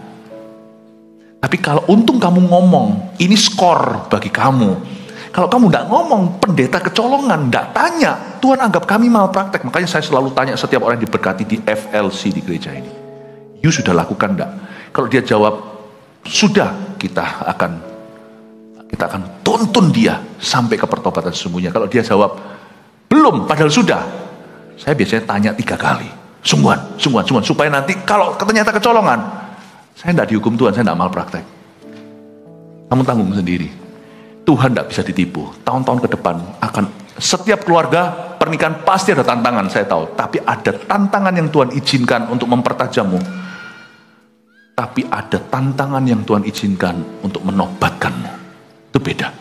Tapi kalau untung kamu ngomong, ini skor bagi kamu. Kalau kamu tidak ngomong, pendeta kecolongan, tidak tanya, Tuhan anggap kami malpraktek. Makanya saya selalu tanya setiap orang yang diberkati di FLC di gereja ini. You sudah lakukan tidak? Kalau dia jawab, sudah, kita akan tuntun dia sampai ke pertobatan sesungguhnya. Kalau dia jawab, belum, padahal sudah. Saya biasanya tanya 3 kali. Sungguhan. Supaya nanti kalau ternyata kecolongan, saya tidak dihukum Tuhan, saya tidak malpraktek. Kamu tanggung sendiri. Tuhan tidak bisa ditipu. Tahun-tahun ke depan akan setiap keluarga pernikahan pasti ada tantangan, saya tahu. Tapi ada tantangan yang Tuhan izinkan untuk mempertajammu. Tapi ada tantangan yang Tuhan izinkan untuk menobatkanmu. Itu beda.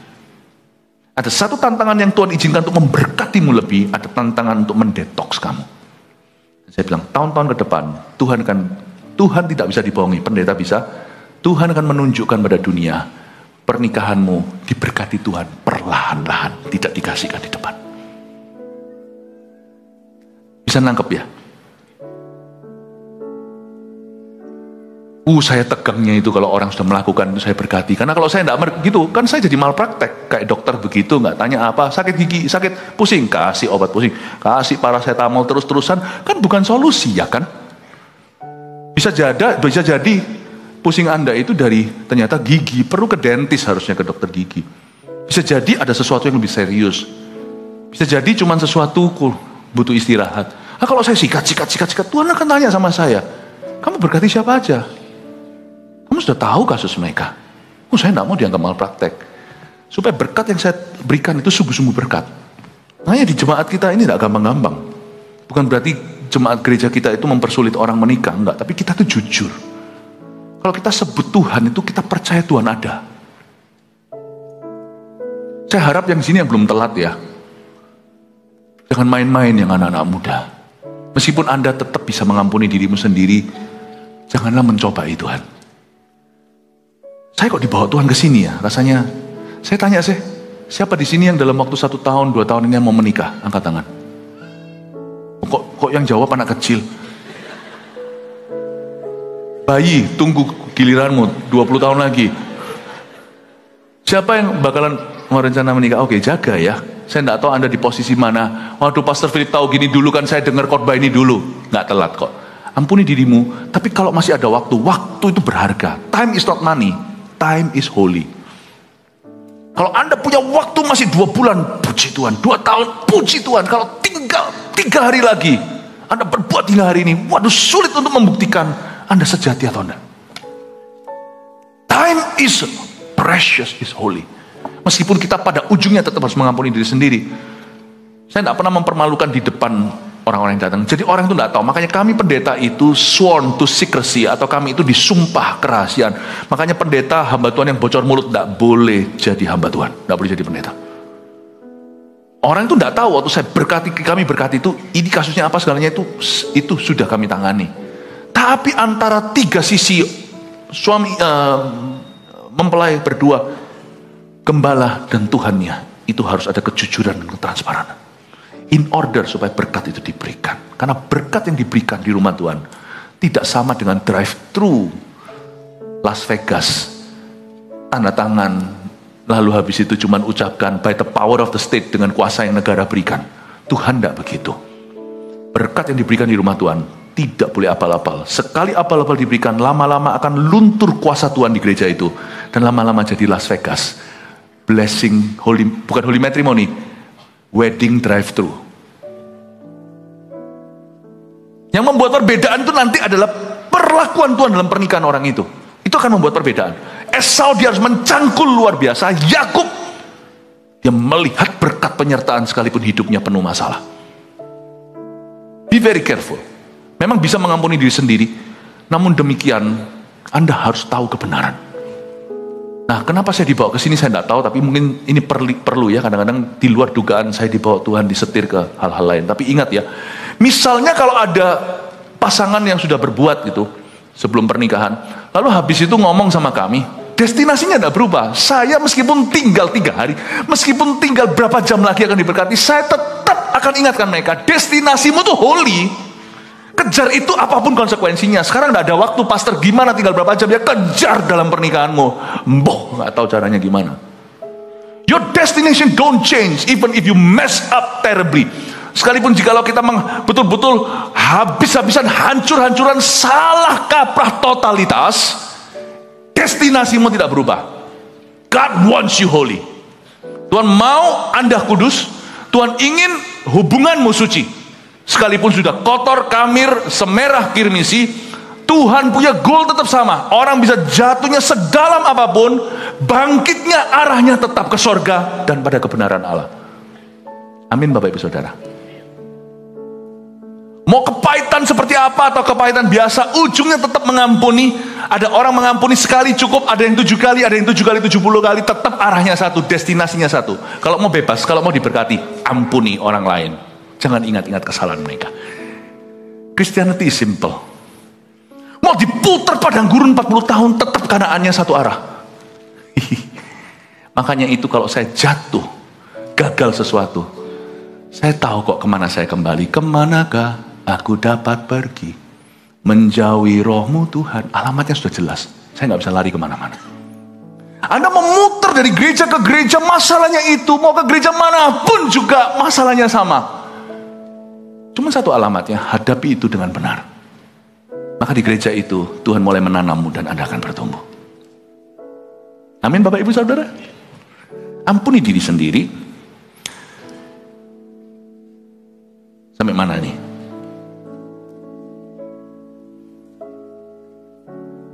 Ada satu tantangan yang Tuhan izinkan untuk memberkatimu lebih. Ada tantangan untuk mendetoks kamu. Saya bilang tahun-tahun ke depan Tuhan tidak bisa dibohongi. Pendeta bisa. Tuhan akan menunjukkan pada dunia. Pernikahanmu diberkati Tuhan perlahan-lahan, tidak dikasihkan di depan. Bisa nangkep ya? Saya tegangnya itu kalau orang sudah melakukan itu saya berkati. Karena kalau saya tidak gitu, kan saya jadi malpraktek. Kayak dokter begitu, nggak tanya apa, sakit gigi, sakit pusing, kasih obat pusing, kasih paracetamol terus-terusan, kan bukan solusi ya kan? Bisa jadi pusing Anda itu dari ternyata gigi, perlu ke dentis harusnya, ke dokter gigi. Bisa jadi ada sesuatu yang lebih serius. Bisa jadi cuma sesuatu butuh istirahat. Nah, kalau saya sikat, Tuhan akan tanya sama saya, kamu berkati siapa aja? Kamu sudah tahu kasus mereka. Saya tidak mau dianggap malpraktek. Supaya berkat yang saya berikan itu sungguh-sungguh berkat. Makanya di jemaat kita ini tidak gampang-gampang. Bukan berarti jemaat gereja kita itu mempersulit orang menikah, enggak. Tapi kita tuh jujur. Kalau kita sebut Tuhan itu kita percaya Tuhan ada. Saya harap yang sini yang belum telat ya. Jangan main-main yang anak-anak muda. Meskipun Anda tetap bisa mengampuni dirimu sendiri, janganlah mencobai Tuhan. Saya kok dibawa Tuhan ke sini ya? Rasanya, saya tanya siapa di sini yang dalam waktu 1 tahun, 2 tahun ini yang mau menikah? Angkat tangan. Kok yang jawab anak kecil? Bayi, tunggu giliranmu 20 tahun lagi. Siapa yang bakalan mau rencana menikah? Oke, jaga ya. Saya tidak tahu Anda di posisi mana. Waduh, Pastor Philip tahu gini dulu kan, saya dengar khotbah ini dulu. Nggak telat kok. Ampuni dirimu, tapi kalau masih ada waktu itu berharga. Time is not money, time is holy. Kalau Anda punya waktu masih 2 bulan, puji Tuhan. 2 tahun, puji Tuhan. Kalau tinggal 3 hari lagi, Anda berbuat hingga hari ini, waduh, sulit untuk membuktikan Anda sejati atau enggak. Time is precious, is holy. Meskipun kita pada ujungnya tetap harus mengampuni diri sendiri. Saya tidak pernah mempermalukan di depan orang-orang yang datang. Jadi orang itu tidak tahu. Makanya kami pendeta itu sworn to secrecy, atau kami itu disumpah kerahasiaan. Makanya pendeta hamba Tuhan yang bocor mulut tidak boleh jadi hamba Tuhan, tidak boleh jadi pendeta. Orang itu tidak tahu waktu saya berkati, kami berkati itu, ini kasusnya apa segalanya itu sudah kami tangani. Tapi antara 3 sisi suami mempelai berdua, gembala dan Tuhannya, itu harus ada kejujuran dan ketransparanan. In order supaya berkat itu diberikan. Karena berkat yang diberikan di rumah Tuhan tidak sama dengan drive-thru Las Vegas, tanda tangan, lalu habis itu cuma ucapkan by the power of the state, dengan kuasa yang negara berikan. Tuhan tidak begitu. Berkat yang diberikan di rumah Tuhan tidak boleh abal-abal. Sekali abal-abal diberikan, lama-lama akan luntur kuasa Tuhan di gereja itu, dan lama-lama jadi Las Vegas. Blessing, bukan holy matrimony, wedding drive-thru. Yang membuat perbedaan itu nanti adalah perlakuan Tuhan dalam pernikahan orang itu. Itu akan membuat perbedaan. Esau dia harus mencangkul luar biasa. Yakub dia melihat berkat penyertaan sekalipun hidupnya penuh masalah. Be very careful. Memang bisa mengampuni diri sendiri, namun demikian Anda harus tahu kebenaran. Nah, kenapa saya dibawa ke sini saya tidak tahu, tapi mungkin ini perlu ya, kadang-kadang di luar dugaan saya dibawa Tuhan, disetir ke hal-hal lain. Tapi ingat ya, misalnya kalau ada pasangan yang sudah berbuat gitu sebelum pernikahan, lalu habis itu ngomong sama kami, destinasinya tidak berubah. Saya meskipun tinggal 3 hari, meskipun tinggal berapa jam lagi akan diberkati, saya tetap akan ingatkan mereka, destinasimu tuh holy. Kejar itu apapun konsekuensinya. Sekarang tidak ada waktu, pastor, gimana tinggal berapa jam, ya kejar dalam pernikahanmu. Mbok, nggak tahu caranya gimana. Your destination don't change even if you mess up terribly. Sekalipun jikalau kita betul-betul habis-habisan, hancur-hancuran, salah kaprah totalitas, destinasimu tidak berubah. God wants you holy. Tuhan mau Anda kudus. Tuhan ingin hubunganmu suci. Sekalipun sudah kotor, kamir, semerah kirmisi, Tuhan punya goal tetap sama. Orang bisa jatuhnya sedalam apapun, bangkitnya arahnya tetap ke sorga dan pada kebenaran Allah. Amin Bapak Ibu Saudara. Mau kepahitan seperti apa atau kepahitan biasa, ujungnya tetap mengampuni. Ada orang mengampuni sekali cukup, ada yang 7 kali, ada yang 7 kali, 70 kali, tetap arahnya satu, destinasinya satu. Kalau mau bebas, kalau mau diberkati, ampuni orang lain. Jangan ingat-ingat kesalahan mereka. Christianity is simple. Mau diputar padang gurun 40 tahun, tetap kanaannya satu arah. Makanya itu kalau saya jatuh, gagal sesuatu, saya tahu kok kemana saya kembali. Kemanakah aku dapat pergi? Menjauhi rohmu Tuhan. Alamatnya sudah jelas. Saya nggak bisa lari kemana-mana. Anda memutar dari gereja ke gereja, masalahnya itu. Mau ke gereja manapun juga masalahnya sama. Cuma satu alamatnya, hadapi itu dengan benar. Maka di gereja itu Tuhan mulai menanammu dan Anda akan bertumbuh. Amin Bapak Ibu Saudara. Ampuni diri sendiri. Sampai mana nih?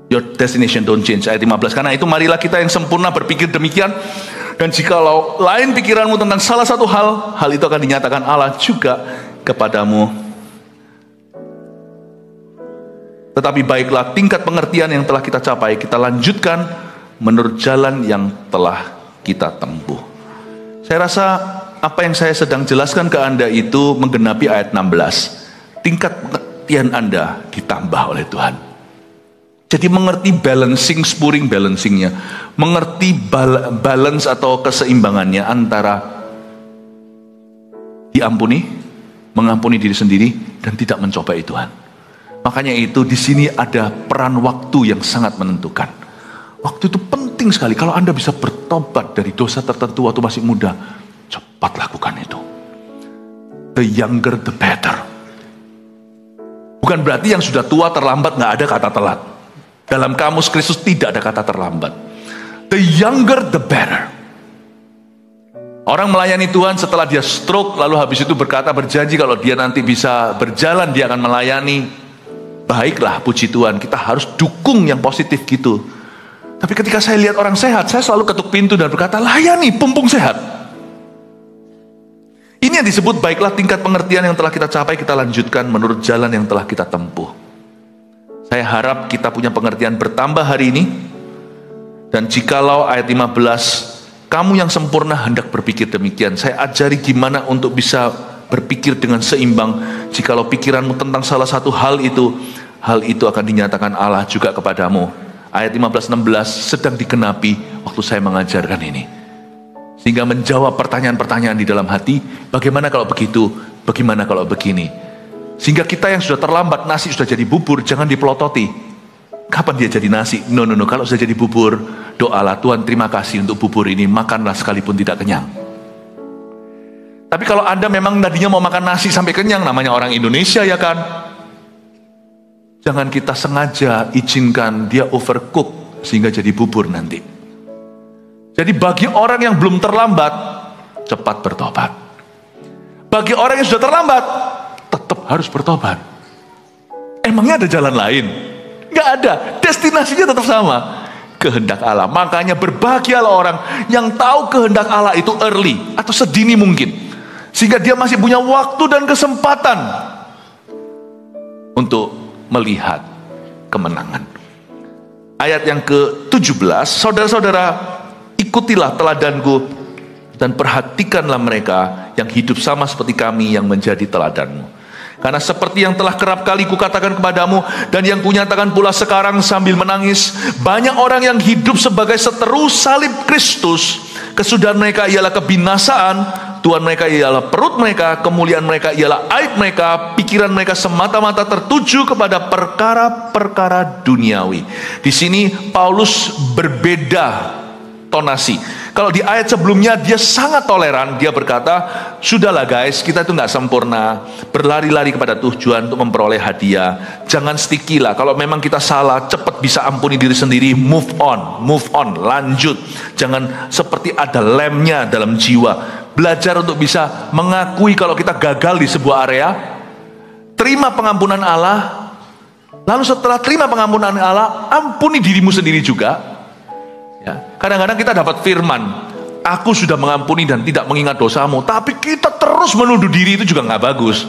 Your destination don't change, ayat 15. Karena itu marilah kita yang sempurna berpikir demikian. Dan jikalau lain pikiranmu tentang salah satu hal, hal itu akan dinyatakan Allah juga kepadamu. Tetapi baiklah tingkat pengertian yang telah kita capai, kita lanjutkan menurut jalan yang telah kita tempuh. Saya rasa apa yang saya sedang jelaskan ke Anda itu menggenapi ayat 16. Tingkat pengertian Anda ditambah oleh Tuhan. Jadi mengerti balancing, spuring balancingnya, mengerti balance atau keseimbangannya antara diampuni, mengampuni diri sendiri, dan tidak mencobai Tuhan. Makanya itu di sini ada peran waktu yang sangat menentukan. Waktu itu penting sekali. Kalau Anda bisa bertobat dari dosa tertentu waktu masih muda, cepat lakukan itu. The younger the better. Bukan berarti yang sudah tua terlambat, nggak ada kata telat. Dalam kamus Kristus tidak ada kata terlambat. The younger the better. Orang melayani Tuhan setelah dia stroke, lalu habis itu berjanji kalau dia nanti bisa berjalan, dia akan melayani. Baiklah, puji Tuhan, kita harus dukung yang positif gitu. Tapi ketika saya lihat orang sehat, saya selalu ketuk pintu dan berkata, layani, mumpung sehat. Ini yang disebut baiklah tingkat pengertian yang telah kita capai, kita lanjutkan menurut jalan yang telah kita tempuh. Saya harap kita punya pengertian bertambah hari ini. Dan jikalau ayat 15, kamu yang sempurna hendak berpikir demikian. Saya ajari gimana untuk bisa berpikir dengan seimbang. Jikalau pikiranmu tentang salah satu hal itu akan dinyatakan Allah juga kepadamu. Ayat 15-16 sedang digenapi waktu saya mengajarkan ini. Sehingga menjawab pertanyaan-pertanyaan di dalam hati, bagaimana kalau begitu, bagaimana kalau begini. Sehingga kita yang sudah terlambat, nasi sudah jadi bubur, jangan dipelototi. Kapan dia jadi nasi? No, kalau sudah jadi bubur, doalah, Tuhan terima kasih untuk bubur ini, makanlah sekalipun tidak kenyang. Tapi kalau Anda memang tadinya mau makan nasi sampai kenyang, namanya orang Indonesia ya kan? Jangan kita sengaja izinkan dia overcook sehingga jadi bubur nanti. Jadi bagi orang yang belum terlambat, cepat bertobat. Bagi orang yang sudah terlambat, tetap harus bertobat. Emangnya ada jalan lain? Nggak ada, destinasinya tetap sama. Kehendak Allah. Makanya berbahagialah orang yang tahu kehendak Allah itu early atau sedini mungkin, sehingga dia masih punya waktu dan kesempatan untuk melihat kemenangan. Ayat yang ke-17, saudara-saudara, ikutilah teladanku dan perhatikanlah mereka yang hidup sama seperti kami yang menjadi teladanmu. Karena seperti yang telah kerap kali kukatakan kepadamu dan yang kunyatakan pula sekarang sambil menangis, banyak orang yang hidup sebagai seteru salib Kristus. Kesudahan mereka ialah kebinasaan, Tuhan mereka ialah perut mereka, kemuliaan mereka ialah aib mereka, pikiran mereka semata-mata tertuju kepada perkara-perkara duniawi. Di sini Paulus berbeda tonasi. Kalau di ayat sebelumnya dia sangat toleran, dia berkata, sudahlah guys, kita itu nggak sempurna, berlari-lari kepada tujuan untuk memperoleh hadiah. Jangan sticky lah, kalau memang kita salah, cepat bisa ampuni diri sendiri, move on, lanjut. Jangan seperti ada lemnya dalam jiwa. Belajar untuk bisa mengakui kalau kita gagal di sebuah area, terima pengampunan Allah, lalu setelah terima pengampunan Allah, ampuni dirimu sendiri juga. Ya, kadang-kadang kita dapat firman, aku sudah mengampuni dan tidak mengingat dosamu, tapi kita terus menuduh diri, itu juga nggak bagus.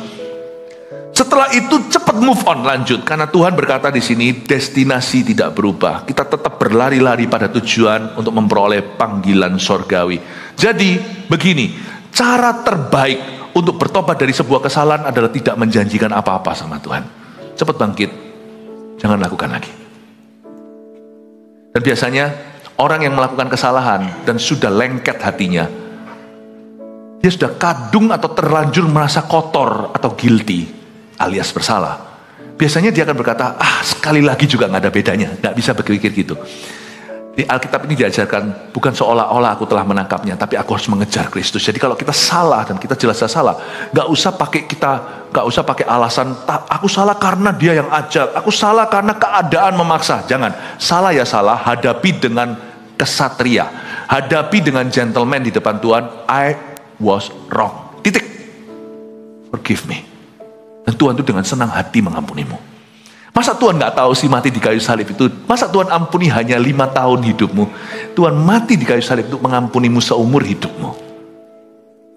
Setelah itu cepat move on, lanjut, karena Tuhan berkata di sini destinasi tidak berubah. Kita tetap berlari-lari pada tujuan untuk memperoleh panggilan sorgawi. Jadi begini, cara terbaik untuk bertobat dari sebuah kesalahan adalah tidak menjanjikan apa-apa sama Tuhan. Cepat bangkit, jangan lakukan lagi. Dan biasanya orang yang melakukan kesalahan dan sudah lengket hatinya, dia sudah kadung atau terlanjur merasa kotor atau guilty alias bersalah. Biasanya dia akan berkata, sekali lagi juga gak ada bedanya. Gak bisa berpikir gitu. Di Alkitab ini diajarkan, bukan seolah-olah aku telah menangkapnya, tapi aku harus mengejar Kristus. Jadi kalau kita salah dan kita jelas salah, gak usah pakai alasan, aku salah karena dia yang ajak, aku salah karena keadaan memaksa. Jangan, salah ya salah, hadapi dengan kesatria, hadapi dengan gentleman di depan Tuhan. I was wrong, titik, forgive me. Dan Tuhan itu dengan senang hati mengampunimu. Masa Tuhan gak tahu sih mati di kayu salib itu? Masa Tuhan ampuni hanya 5 tahun hidupmu? Tuhan mati di kayu salib itu mengampunimu seumur hidupmu.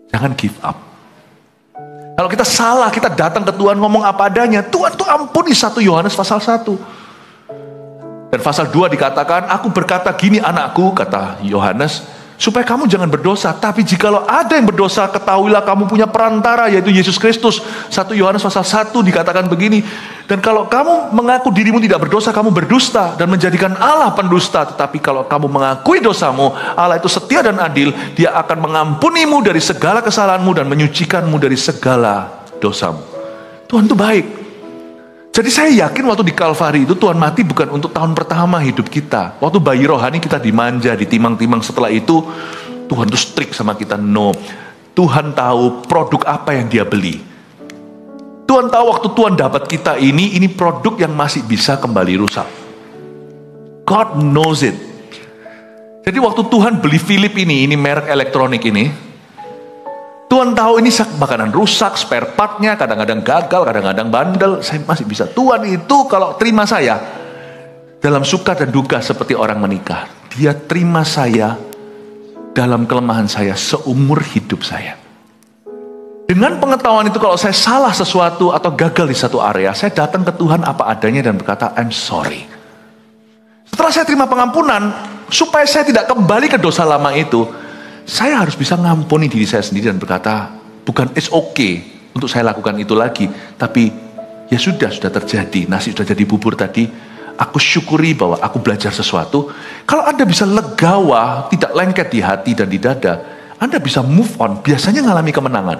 Jangan give up. Kalau kita salah, kita datang ke Tuhan ngomong apa adanya, Tuhan tuh ampuni. 1 Yohanes pasal 1 dan pasal 2 dikatakan, aku berkata gini anakku, kata Yohanes, supaya kamu jangan berdosa. Tapi jikalau ada yang berdosa, ketahuilah kamu punya perantara, yaitu Yesus Kristus. 1 Yohanes pasal 1 dikatakan begini, dan kalau kamu mengaku dirimu tidak berdosa, kamu berdusta dan menjadikan Allah pendusta. Tetapi kalau kamu mengakui dosamu, Allah itu setia dan adil, Dia akan mengampunimu dari segala kesalahanmu dan menyucikanmu dari segala dosamu. Tuhan itu baik. Jadi saya yakin waktu di Kalvari itu Tuhan mati bukan untuk tahun pertama hidup kita. Waktu bayi rohani kita dimanja, ditimang-timang, setelah itu Tuhan tuh strict sama kita. No, Tuhan tahu produk apa yang Dia beli. Tuhan tahu waktu Tuhan dapat kita ini produk yang masih bisa kembali rusak. God knows it. Jadi waktu Tuhan beli Philip ini merek elektronik ini, Tuhan tahu ini makanan rusak, spare partnya, kadang-kadang gagal, kadang-kadang bandel. Saya masih bisa. Tuhan itu kalau terima saya dalam suka dan duka seperti orang menikah. Dia terima saya dalam kelemahan saya seumur hidup saya. Dengan pengetahuan itu kalau saya salah sesuatu atau gagal di satu area, saya datang ke Tuhan apa adanya dan berkata, I'm sorry. Setelah saya terima pengampunan, supaya saya tidak kembali ke dosa lama itu, saya harus bisa ngampuni diri saya sendiri dan berkata, bukan it's okay untuk saya lakukan itu lagi, tapi ya sudah terjadi, nasi sudah jadi bubur tadi, aku syukuri bahwa aku belajar sesuatu. Kalau Anda bisa legawa, tidak lengket di hati dan di dada, Anda bisa move on, biasanya ngalami kemenangan.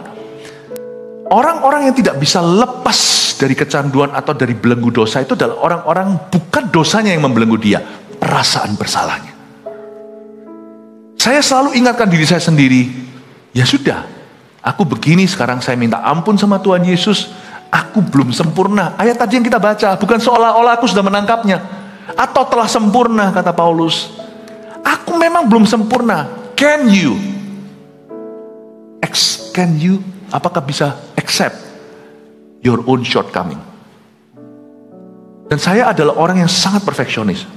Orang-orang yang tidak bisa lepas dari kecanduan atau dari belenggu dosa itu adalah orang-orang bukan dosanya yang membelenggu dia, perasaan bersalahnya. Saya selalu ingatkan diri saya sendiri, ya sudah, aku begini sekarang saya minta ampun sama Tuhan Yesus, aku belum sempurna. Ayat tadi yang kita baca, bukan seolah-olah aku sudah menangkapnya, atau telah sempurna kata Paulus. Aku memang belum sempurna. Apakah bisa accept your own shortcoming? Dan saya adalah orang yang sangat perfeksionis.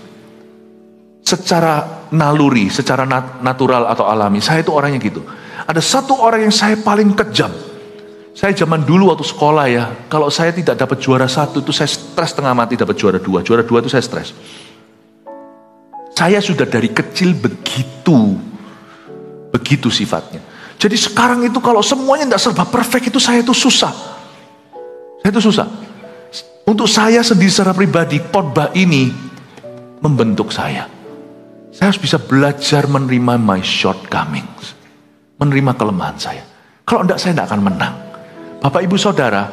Secara naluri, secara natural atau alami, saya itu orangnya gitu. Ada satu orang yang saya paling kejam. Saya zaman dulu waktu sekolah ya, kalau saya tidak dapat juara 1 itu saya stres setengah mati, dapat juara 2. Juara 2 itu saya stres. Saya sudah dari kecil begitu sifatnya. Jadi sekarang itu kalau semuanya tidak serba perfect itu saya itu susah. Untuk saya sendiri secara pribadi, khotbah ini membentuk saya. Saya harus bisa belajar menerima my shortcomings. Menerima kelemahan saya. Kalau tidak, saya tidak akan menang. Bapak, Ibu, Saudara,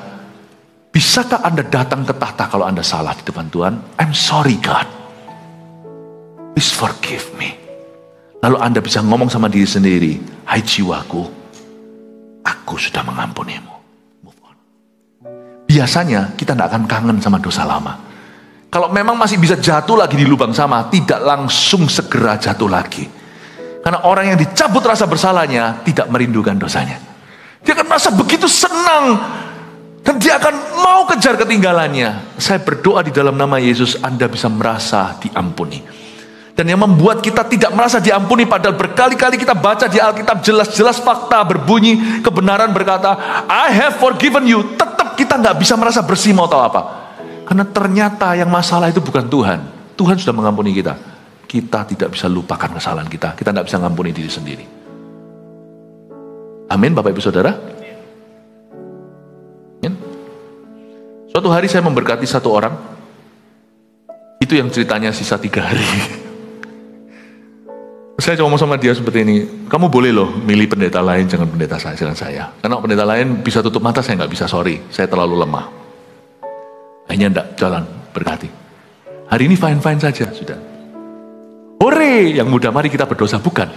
bisakah Anda datang ke tahta kalau Anda salah di depan Tuhan? I'm sorry God. Please forgive me. Lalu Anda bisa ngomong sama diri sendiri, hai jiwaku, aku sudah mengampunimu. Move on. Biasanya kita tidak akan kangen sama dosa lama. Kalau memang masih bisa jatuh lagi di lubang sama, tidak langsung segera jatuh lagi. Karena orang yang dicabut rasa bersalahnya tidak merindukan dosanya. Dia akan merasa begitu senang dan dia akan mau kejar ketinggalannya. Saya berdoa di dalam nama Yesus, Anda bisa merasa diampuni. Dan yang membuat kita tidak merasa diampuni, padahal berkali-kali kita baca di Alkitab jelas-jelas fakta berbunyi, kebenaran berkata, I have forgiven you. Tetap kita nggak bisa merasa bersih mau tahu apa. Karena ternyata yang masalah itu bukan Tuhan. Tuhan sudah mengampuni kita. Kita tidak bisa lupakan kesalahan kita. Kita nggak bisa mengampuni diri sendiri. Amin, Bapak Ibu Saudara. Suatu hari saya memberkati satu orang. Itu yang ceritanya sisa 3 hari. Saya cuma ngomong sama dia seperti ini, kamu boleh loh milih pendeta lain, jangan pendeta saya, jangan saya. Karena pendeta lain bisa tutup mata, saya nggak bisa, sorry, saya terlalu lemah. Hanya enggak jalan, berkati. Hari ini fine-fine saja, sudah. Hore, yang muda, mari kita berdosa, bukan.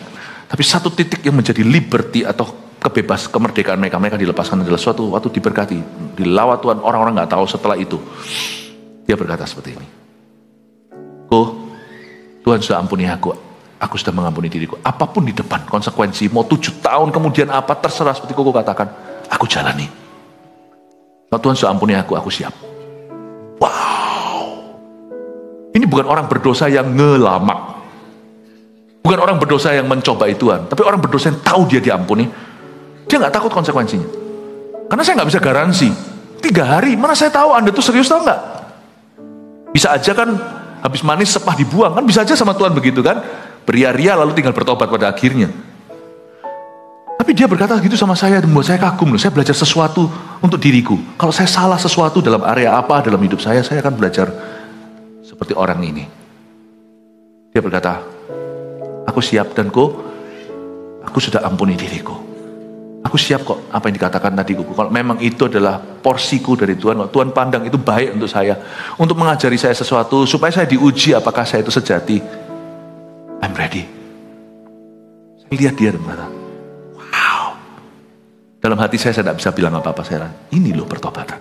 Tapi satu titik yang menjadi liberty atau kemerdekaan mereka dilepaskan adalah suatu waktu diberkati. Dilawat Tuhan, orang-orang nggak tahu setelah itu. Dia berkata seperti ini, Tuhan sudah ampuni aku sudah mengampuni diriku. Apapun di depan, konsekuensi, mau 7 tahun kemudian apa, terserah seperti Koko katakan, aku jalani. Kalau Tuhan sudah ampuni aku siap. Wow. Ini bukan orang berdosa yang ngelamak. Bukan orang berdosa yang mencobai Tuhan. Tapi orang berdosa yang tahu dia diampuni. Dia nggak takut konsekuensinya. Karena saya nggak bisa garansi. 3 hari, mana saya tahu Anda tuh serius tahu nggak? Bisa aja kan, habis manis sepah dibuang. Kan bisa aja sama Tuhan begitu kan. Beria-ria lalu tinggal bertobat pada akhirnya. Tapi dia berkata gitu sama saya, dan membuat saya kagum loh. Saya belajar sesuatu untuk diriku. Kalau saya salah sesuatu dalam area apa dalam hidup saya akan belajar seperti orang ini. Dia berkata, aku siap dan aku sudah ampuni diriku. Aku siap kok apa yang dikatakan tadi Kuku. Kalau memang itu adalah porsiku dari Tuhan, kalau Tuhan pandang itu baik untuk saya, untuk mengajari saya sesuatu supaya saya diuji apakah saya itu sejati. I'm ready. Saya lihat dia dan berkata, wow. Dalam hati saya tidak bisa bilang apa-apa. Saya bilang, ini loh pertobatan.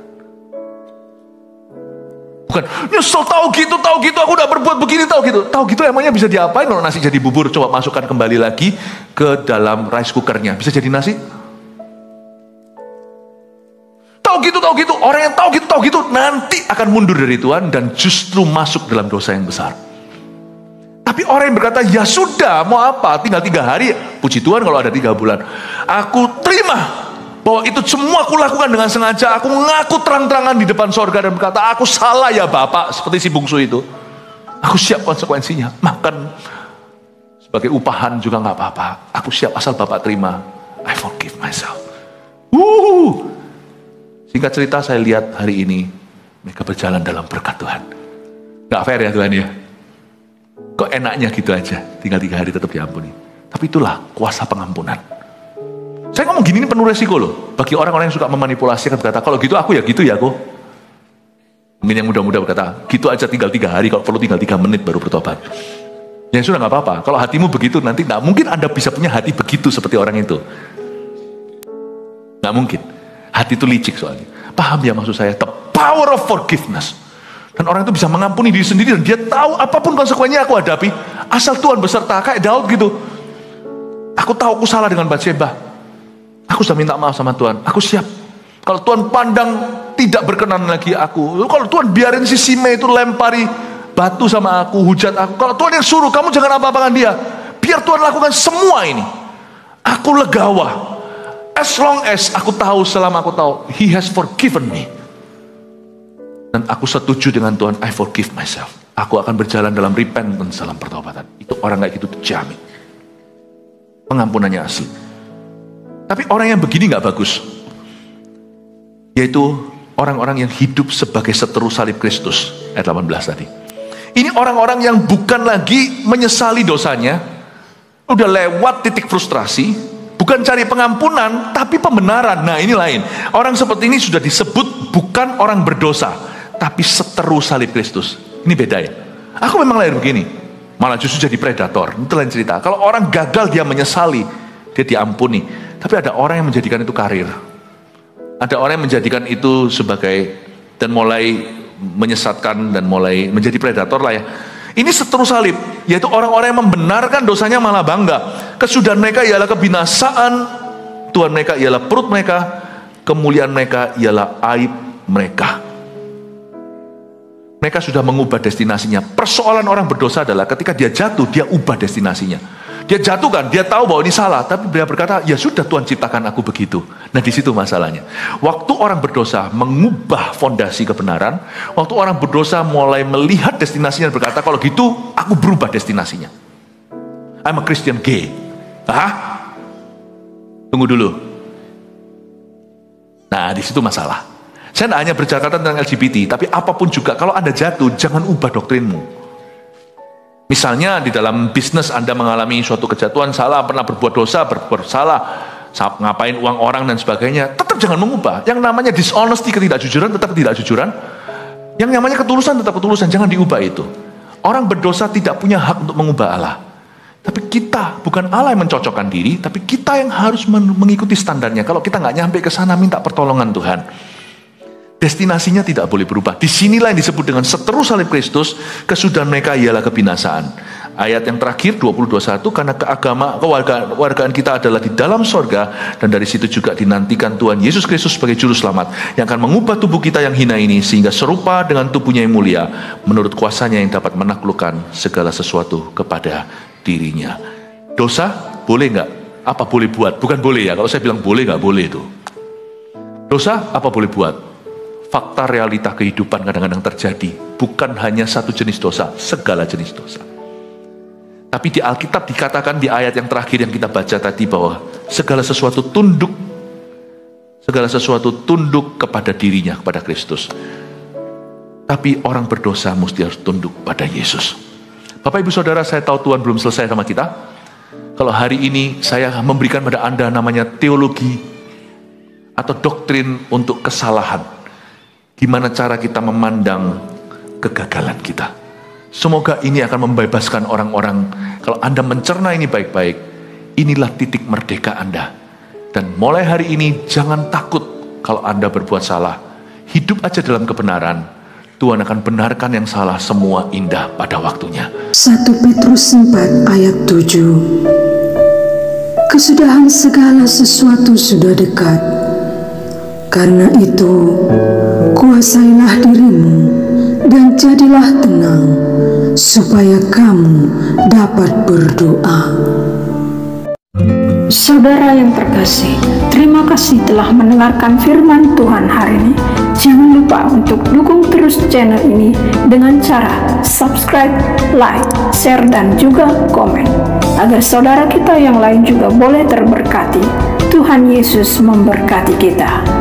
Bukan, nyesel tahu gitu, aku udah berbuat begini, tahu gitu emangnya bisa diapain kalau nasi jadi bubur? Coba masukkan kembali lagi ke dalam rice cookernya. Bisa jadi nasi? tahu gitu, orang yang tahu gitu, nanti akan mundur dari Tuhan dan justru masuk dalam dosa yang besar. Tapi orang yang berkata, ya sudah, mau apa, tinggal 3 hari, puji Tuhan kalau ada 3 bulan. Aku terima bahwa itu semua aku lakukan dengan sengaja. Aku mengaku terang-terangan di depan sorga dan berkata, aku salah ya Bapak, seperti si bungsu itu. Aku siap konsekuensinya, makan sebagai upahan juga gak apa-apa. Aku siap asal Bapak terima. I forgive myself. Singkat cerita, saya lihat hari ini mereka berjalan dalam berkat Tuhan. Gak fair ya Tuhan ya? Kok enaknya gitu aja, tinggal 3 hari tetap diampuni. Tapi itulah kuasa pengampunan. Saya ngomong gini ini penuh resiko loh. Bagi orang-orang yang suka memanipulasi, akan berkata, kalau gitu aku ya gitu ya aku. Mungkin yang muda-muda berkata, gitu aja tinggal 3 hari, kalau perlu tinggal 3 menit baru bertobat. Ya sudah gak apa-apa. Kalau hatimu begitu, nanti gak mungkin Anda bisa punya hati begitu seperti orang itu. Gak mungkin. Hati itu licik soalnya. Paham ya maksud saya? The power of forgiveness. Dan orang itu bisa mengampuni diri sendiri dan dia tahu apapun konsekuensinya aku hadapi. Asal Tuhan beserta, kayak Daud gitu. Aku tahu aku salah dengan Batseba. Aku sudah minta maaf sama Tuhan. Aku siap. Kalau Tuhan pandang tidak berkenan lagi aku. Kalau Tuhan biarin si Simei itu lempari batu sama aku, hujat aku. Kalau Tuhan yang suruh, kamu jangan apa-apakan dia. Biar Tuhan lakukan semua ini. Aku legawa. As long as aku tahu, selama aku tahu, He has forgiven me. Dan aku setuju dengan Tuhan, I forgive myself. Aku akan berjalan dalam repentance, dalam pertobatan. Itu orang kayak gitu terjamin. Pengampunannya asli. Tapi orang yang begini gak bagus. Yaitu orang-orang yang hidup sebagai seteru salib Kristus. Ayat 18 tadi. Ini orang-orang yang bukan lagi menyesali dosanya. Udah lewat titik frustrasi. Bukan cari pengampunan, tapi pembenaran. Nah ini lain. Orang seperti ini sudah disebut bukan orang berdosa, tapi seteru salib Kristus. Ini beda ya. Aku memang lahir begini, malah justru jadi predator. Itu lain cerita. Kalau orang gagal dia menyesali, dia diampuni. Tapi ada orang yang menjadikan itu karir. Ada orang yang menjadikan itu sebagai, dan mulai menyesatkan dan mulai menjadi predator lah ya. Ini seteru salib, yaitu orang-orang yang membenarkan dosanya malah bangga. Kesudahan mereka ialah kebinasaan, Tuhan mereka ialah perut mereka, kemuliaan mereka ialah aib mereka. Mereka sudah mengubah destinasinya. Persoalan orang berdosa adalah ketika dia jatuh, dia ubah destinasinya. Dia jatuh kan, dia tahu bahwa ini salah, tapi dia berkata, ya sudah Tuhan ciptakan aku begitu. Nah di situ masalahnya. Waktu orang berdosa mengubah fondasi kebenaran, waktu orang berdosa mulai melihat destinasinya dan berkata, kalau gitu aku berubah destinasinya. I'm a Christian gay. Hah? Tunggu dulu. Nah di situ masalah. Saya tidak hanya berbicara tentang LGBT, tapi apapun juga, kalau Anda jatuh, jangan ubah doktrinmu. Misalnya di dalam bisnis Anda mengalami suatu kejatuhan, salah, pernah berbuat dosa, berbuat salah, ngapain uang orang dan sebagainya, tetap jangan mengubah. Yang namanya dishonesty, ketidakjujuran, tetap ketidakjujuran. Yang namanya ketulusan, tetap ketulusan, jangan diubah itu. Orang berdosa tidak punya hak untuk mengubah Allah. Tapi kita, bukan Allah yang mencocokkan diri, tapi kita yang harus mengikuti standarnya. Kalau kita nggak nyampe ke sana, minta pertolongan Tuhan. Destinasinya tidak boleh berubah. Disinilah yang disebut dengan seteru salib Kristus. Kesudahan mereka ialah kebinasaan. Ayat yang terakhir 20:21, karena kewargaan kita adalah di dalam sorga, dan dari situ juga dinantikan Tuhan Yesus Kristus sebagai juru selamat yang akan mengubah tubuh kita yang hina ini sehingga serupa dengan tubuhnya yang mulia menurut kuasanya yang dapat menaklukkan segala sesuatu kepada dirinya. Dosa boleh nggak? Apa boleh buat? Bukan boleh ya. Kalau saya bilang boleh nggak boleh itu. Dosa apa boleh buat? Fakta realita kehidupan kadang-kadang terjadi. Bukan hanya satu jenis dosa, segala jenis dosa. Tapi di Alkitab dikatakan di ayat yang terakhir yang kita baca tadi bahwa segala sesuatu tunduk kepada dirinya, kepada Kristus. Tapi orang berdosa mesti harus tunduk pada Yesus. Bapak Ibu Saudara, saya tahu Tuhan belum selesai sama kita. Kalau hari ini saya memberikan pada Anda namanya teologi atau doktrin untuk kesalahan. Gimana cara kita memandang kegagalan kita. Semoga ini akan membebaskan orang-orang. Kalau Anda mencerna ini baik-baik, inilah titik merdeka Anda. Dan mulai hari ini jangan takut kalau Anda berbuat salah. Hidup aja dalam kebenaran. Tuhan akan benarkan yang salah, semua indah pada waktunya. 1 Petrus 4 ayat 7. Kesudahan segala sesuatu sudah dekat. Karena itu, kuasailah dirimu dan jadilah tenang, supaya kamu dapat berdoa. Saudara yang terkasih, terima kasih telah mendengarkan firman Tuhan hari ini. Jangan lupa untuk dukung terus channel ini dengan cara subscribe, like, share, dan juga komen, agar saudara kita yang lain juga boleh terberkati. Tuhan Yesus memberkati kita.